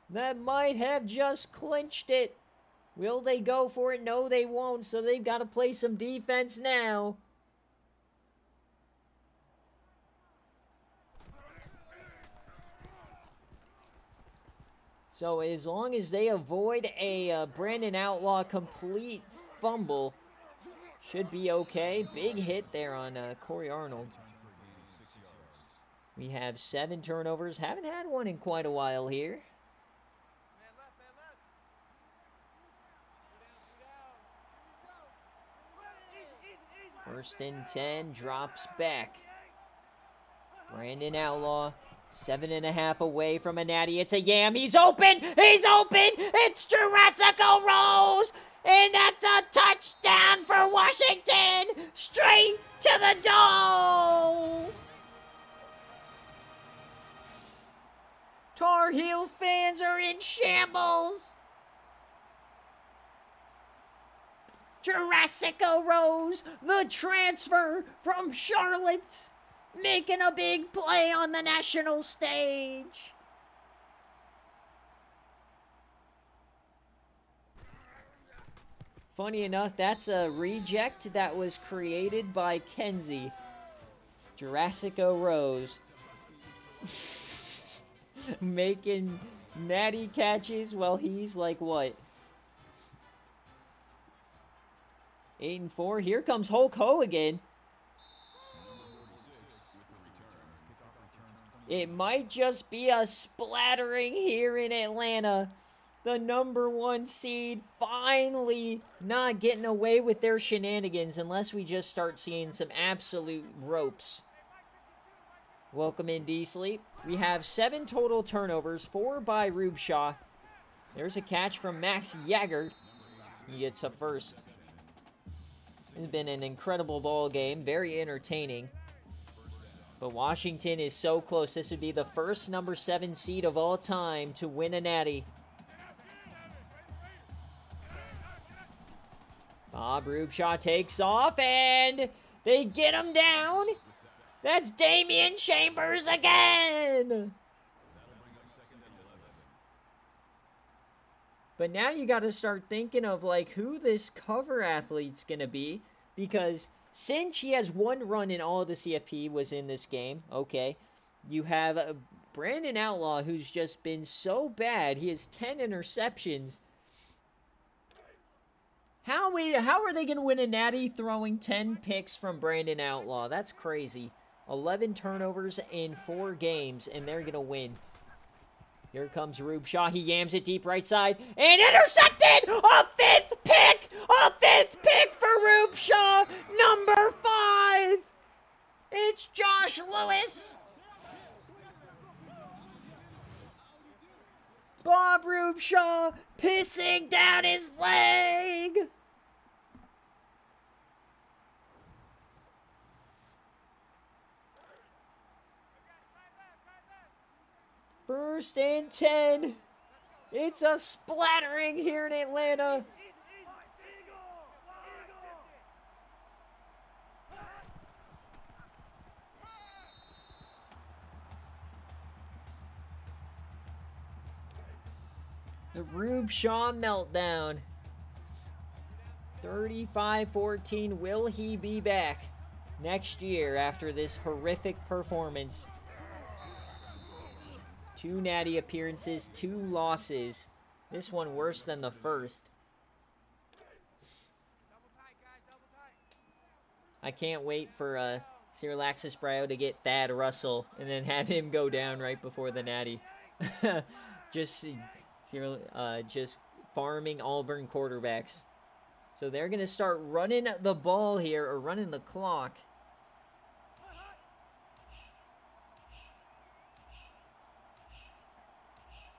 That might have just clinched it. Will they go for it? No, they won't. So they've got to play some defense now. So as long as they avoid a Brandon Outlaw complete fumble, should be okay. Big hit there on Corey Arnold. We have 7 turnovers. Haven't had one in quite a while here. First and 10, drops back. Brandon Outlaw, 7.5 away from a natty. It's a yam. He's open. He's open. It's Jurassic Rose. And that's a touchdown for Washington. Straight to the dome. Tar Heel fans are in shambles. Jurassic Rose, the transfer from Charlotte, making a big play on the national stage. Funny enough, that's a reject that was created by Kenzie. Jurassic Rose. Making natty catches while he's like what? 8-4. Here comes Hulk Hogan. It might just be a splattering here in Atlanta. The #1 seed finally not getting away with their shenanigans unless we just start seeing some absolute ropes. Welcome in, D-Sleep. We have 7 total turnovers, 4 by Rubshaw. There's a catch from Max Yager. He gets up first. It's been an incredible ball game, very entertaining. But Washington is so close. This would be the first #7 seed of all time to win a natty. Bob Rubshaw takes off, and they get him down. That's Damian Chambers again. But now you got to start thinking of like who this cover athlete's going to be, because since he has 1 run in all of the CFP was in this game, okay, you have Brandon Outlaw, who's just been so bad. He has 10 interceptions. How are they going to win a natty throwing 10 picks from Brandon Outlaw? That's crazy. 11 turnovers in 4 games, and they're going to win. Here comes Rubshaw. He yams it deep right side. And intercepted! A 5th pick! A 5th pick for Rubshaw! #5! It's Josh Lewis! Bob Rubshaw pissing down his leg! First and 10. It's a splattering here in Atlanta. The Rubshaw meltdown. 35-14. Will he be back next year after this horrific performance? 2 natty appearances, 2 losses. This one worse than the first. I can't wait for Cyril Axis Brio to get Thad Russell and then have him go down right before the natty. Just farming Auburn quarterbacks. So they're going to start running the ball here, or running the clock.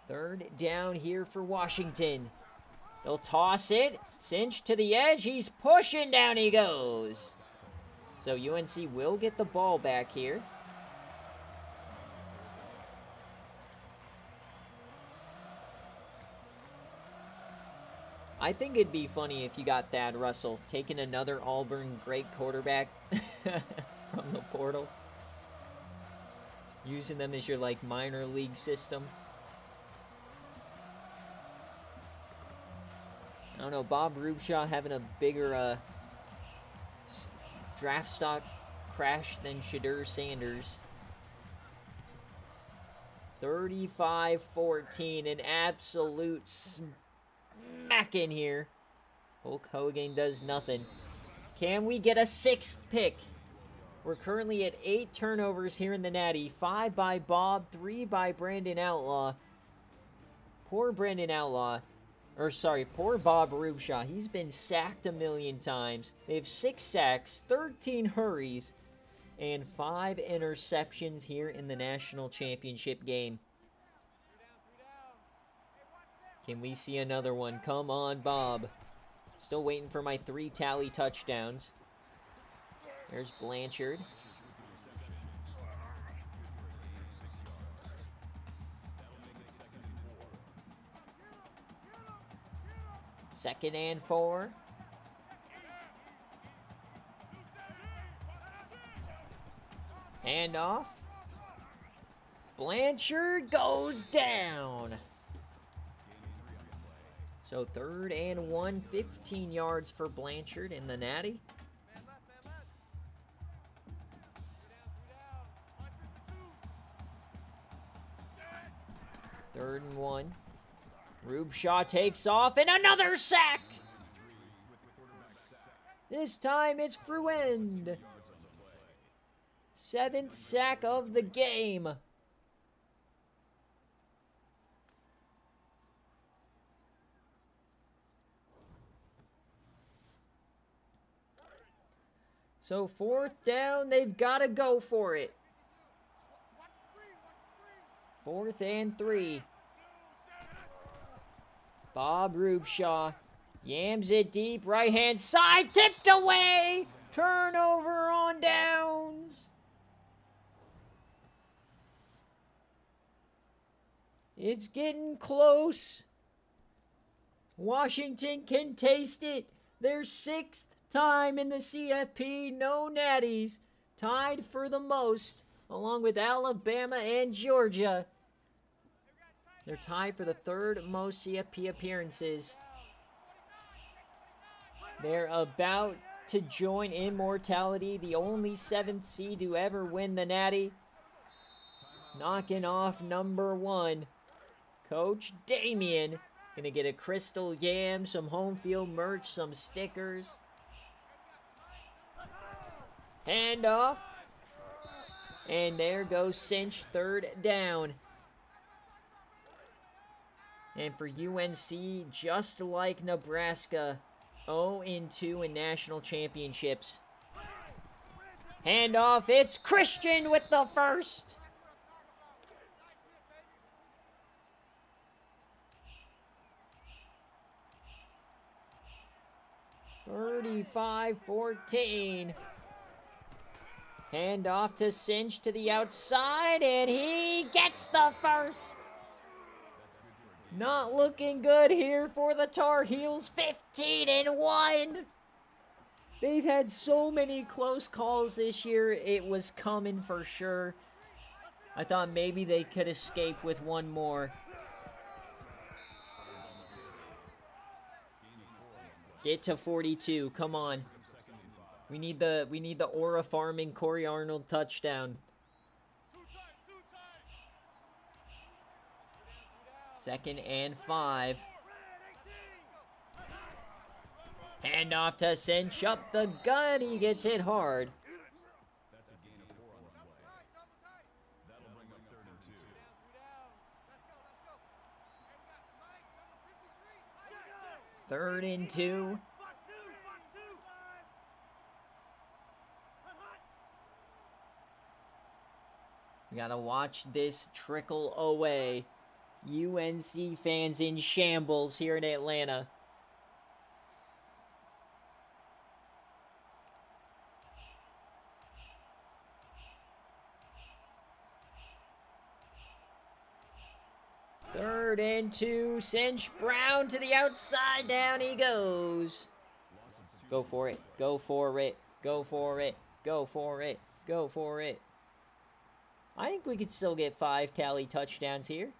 Third down here for Washington. They'll toss it. Cinch to the edge. He's pushing. Down he goes. So UNC will get the ball back here. I think it'd be funny if you got Thad Russell taking another Auburn great quarterback from the portal. Using them as your, like, minor league system. I don't know, Bob Rubshaw having a bigger draft stock crash than Shadur Sanders. 35-14, an absolute smack in here. Hulk Hogan does nothing. Can we get a 6th pick? We're currently at 8 turnovers here in the Natty. 5 by Bob, 3 by Brandon Outlaw. Poor Brandon Outlaw. Poor Bob Rubshaw. He's been sacked a million times. They have 6 sacks, 13 hurries, and 5 interceptions here in the national championship game. Can we see another one? Come on, Bob. Still waiting for my 3 tally touchdowns. There's Blanchard. Second and 4. Handoff. Blanchard goes down. So 3rd and 1, 15 yards for Blanchard in the Natty. Third and 1. Rubshaw takes off, and another sack! This time it's Fruend. 7th sack of the game. So 4th down, they've got to go for it. 4th and 3. Bob Rubshaw yams it deep, right-hand side, tipped away! Turnover on downs. It's getting close. Washington can taste it. Their 6th time in the CFP, no natties. Tied for the most, along with Alabama and Georgia. They're tied for the 3rd most CFP appearances. They're about to join Immortality, the only 7th seed to ever win the Natty. Knocking off number 1. Coach Damien. Gonna get a crystal yam, some home field merch, some stickers. Handoff. And there goes Cinch, 3rd down. And for UNC, just like Nebraska, 0-2 in national championships. Handoff, it's Christian with the first. (35-14). Handoff to Cinch to the outside, and he gets the first. Not looking good here for the Tar Heels. 15-1. They've had so many close calls this year. It was coming for sure. I thought maybe they could escape with one more. Get to 42. Come on. We need the Aura Farming Corey Arnold touchdown. 2nd and 5. Handoff to Cinch up the gut. He gets hit hard. 3rd and 2. You gotta watch this trickle away. UNC fans in shambles here in Atlanta. Third and 2. Cinch Brown to the outside. Down he goes. Go for it. Go for it. Go for it. Go for it. Go for it. I think we could still get 5 tally touchdowns here.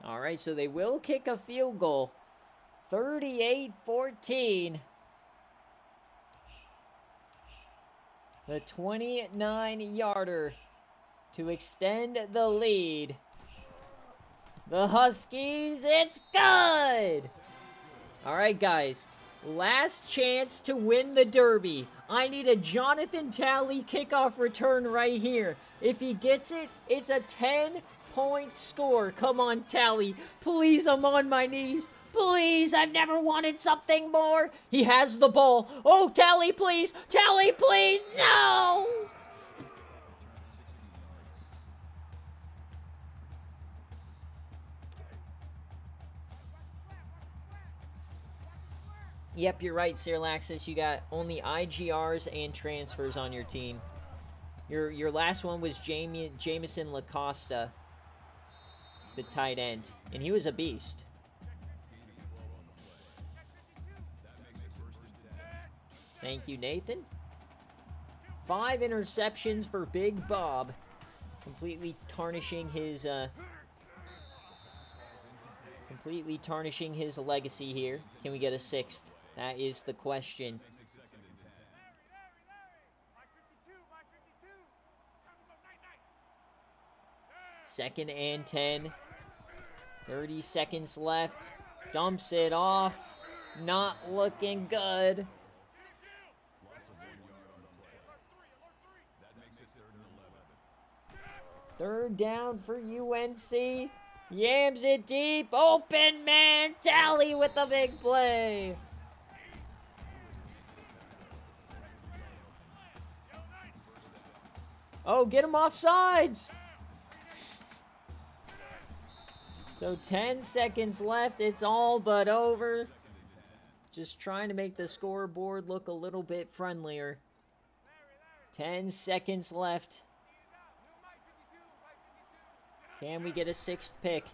All right, so they will kick a field goal. 38-14. The 29-yarder to extend the lead. The Huskies, it's good! All right, guys. Last chance to win the Derby. I need a Jonathan Talley kickoff return right here. If he gets it, it's a 10-point score. Come on, Talley. Please, I'm on my knees. Please, I've never wanted something more. He has the ball. Oh, Talley, please. Talley, please. No! Yep, you're right, Sirlaxis. You got only IGRs and transfers on your team. Your last one was Jamison LaCosta, the tight end, and he was a beast. Thank you, Nathan. 5 interceptions for Big Bob, completely tarnishing his legacy here. Can we get a 6th? That is the question. Second and 10. 30 seconds left. Dumps it off. Not looking good. Third down for UNC. Yams it deep. Open man. Talley with the big play. Oh, get him off sides. So 10 seconds left. It's all but over. Just trying to make the scoreboard look a little bit friendlier. 10 seconds left. Can we get a 6th pick?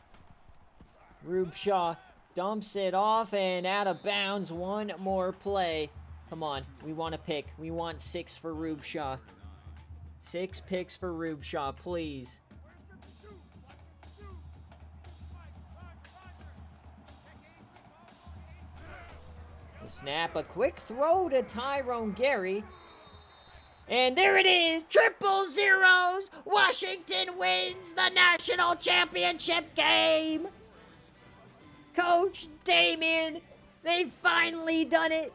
Rubeshaw dumps it off and out of bounds. One more play. Come on. We want a pick. We want 6 for Rubeshaw. 6 picks for Rubeshaw, please. The snap, a quick throw to Tyrone Gary. And there it is, 000. Washington wins the national championship game. Coach Damien, they've finally done it.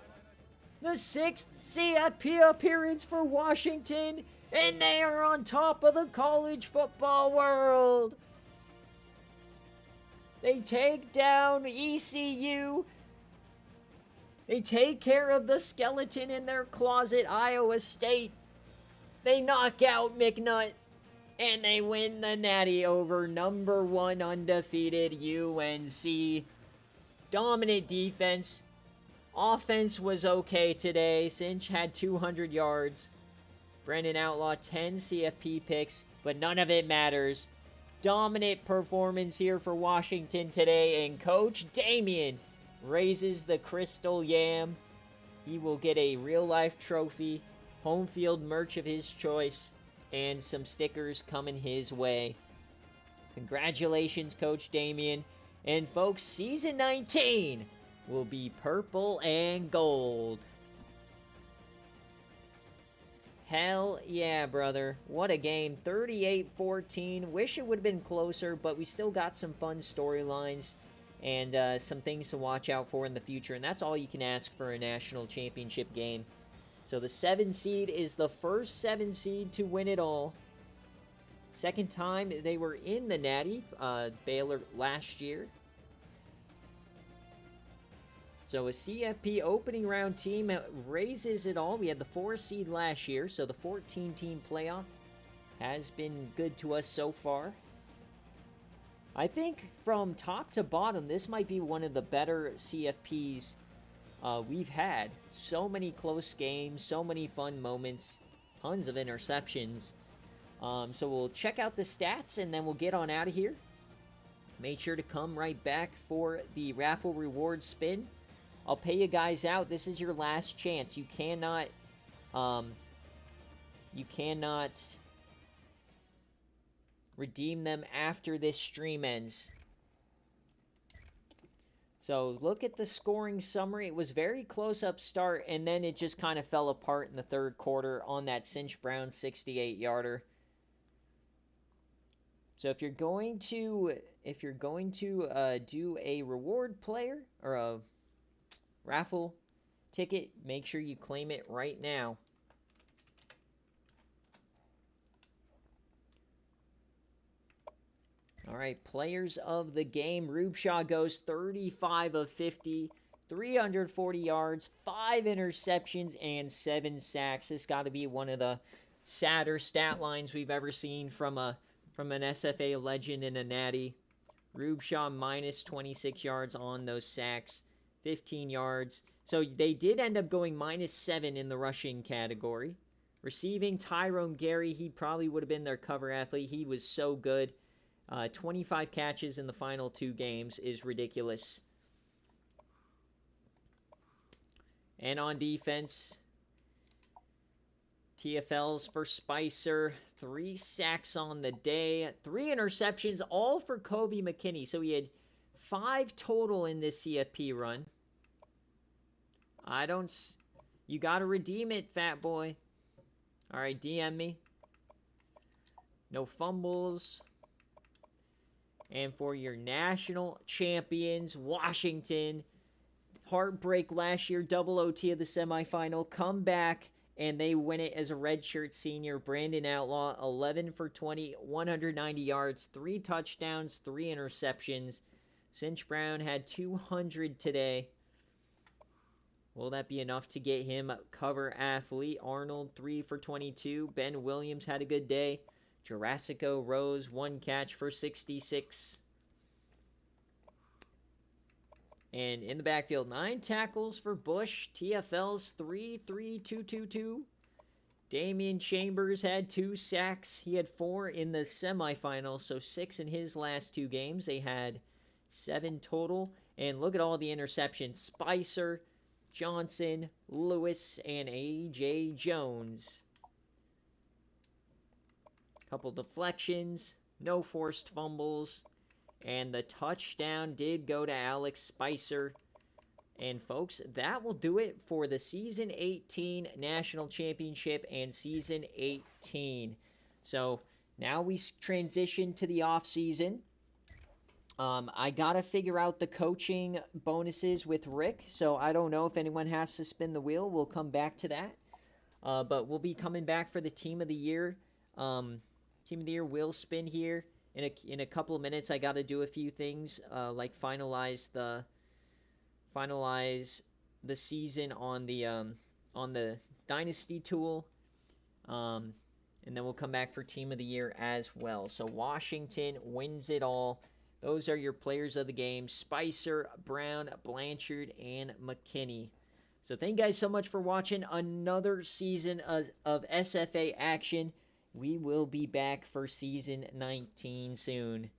The 6th CFP appearance for Washington, and they are on top of the college football world. They take down ECU. They take care of the skeleton in their closet, Iowa State. They knock out McNutt, and they win the Natty over number 1 undefeated UNC. Dominant defense. Offense was okay today. Cinch had 200 yards. Brendan Outlaw, 10 CFP picks, but none of it matters. Dominant performance here for Washington today, and Coach Damien raises the Crystal Yam. He will get a real-life trophy, home field merch of his choice, and some stickers coming his way. Congratulations, Coach Damien. And folks, Season 19 will be purple and gold. Hell yeah, brother. What a game. 38-14. Wish it would have been closer, but we still got some fun storylines. and some things to watch out for in the future. And that's all you can ask for a national championship game. So the 7 seed is the first 7 seed to win it all. Second time they were in the Natty, Baylor last year. So a CFP opening round team raises it all. We had the 4 seed last year, so the 14-team playoff has been good to us so far. I think from top to bottom, this might be one of the better CFPs we've had. So many close games, so many fun moments, tons of interceptions. So we'll check out the stats, and then we'll get on out of here. Make sure to come right back for the raffle reward spin. I'll pay you guys out. This is your last chance. You cannot redeem them after this stream ends. So look at the scoring summary. It was very close up start, and then it just kind of fell apart in the third quarter on that Cinch Brown 68-yarder. So if you're going to do a reward player or a raffle ticket, make sure you claim it right now. All right, players of the game. Rubeshaw goes 35 of 50, 340 yards, 5 interceptions, and 7 sacks. This got to be one of the sadder stat lines we've ever seen from an SFA legend in a natty. Rubeshaw minus 26 yards on those sacks, 15 yards. So they did end up going minus 7 in the rushing category. Receiving, Tyrone Gary, he probably would have been their cover athlete. He was so good. 25 catches in the final 2 games is ridiculous. And on defense, TFL's for Spicer, 3 sacks on the day, 3 interceptions, all for Kobe McKinney. So he had 5 total in this CFP run. You got to redeem it, fat boy. All right, DM me. No fumbles. And for your national champions, Washington, heartbreak last year, double OT of the semifinal, come back, and they win it as a redshirt senior. Brandon Outlaw, 11 for 20, 190 yards, 3 touchdowns, 3 interceptions. Cinch Brown had 200 today. Will that be enough to get him cover athlete? Arnold, 3 for 22. Ben Williams had a good day. Jurassico Rose, 1 catch for 66. And in the backfield, 9 tackles for Bush. TFL's 3-3-2-2-2. Damian Chambers had 2 sacks. He had 4 in the semifinals, so 6 in his last 2 games. They had 7 total. And look at all the interceptions. Spicer, Johnson, Lewis, and A.J. Jones. Couple deflections, no forced fumbles, and the touchdown did go to Alex Spicer. And folks, that will do it for the Season 18 National Championship and Season 18. So now we transition to the off season. I got to figure out the coaching bonuses with Rick, so I don't know if anyone has to spin the wheel. We'll come back to that. But we'll be coming back for the Team of the Year. Team of the Year will spin here in a couple of minutes. I got to do a few things like finalize the season on the Dynasty tool, and then we'll come back for Team of the Year as well. So Washington wins it all. Those are your players of the game: Spicer, Brown, Blanchard, and McKinney. So thank you guys so much for watching another season of SFA action. We will be back for Season 19 soon.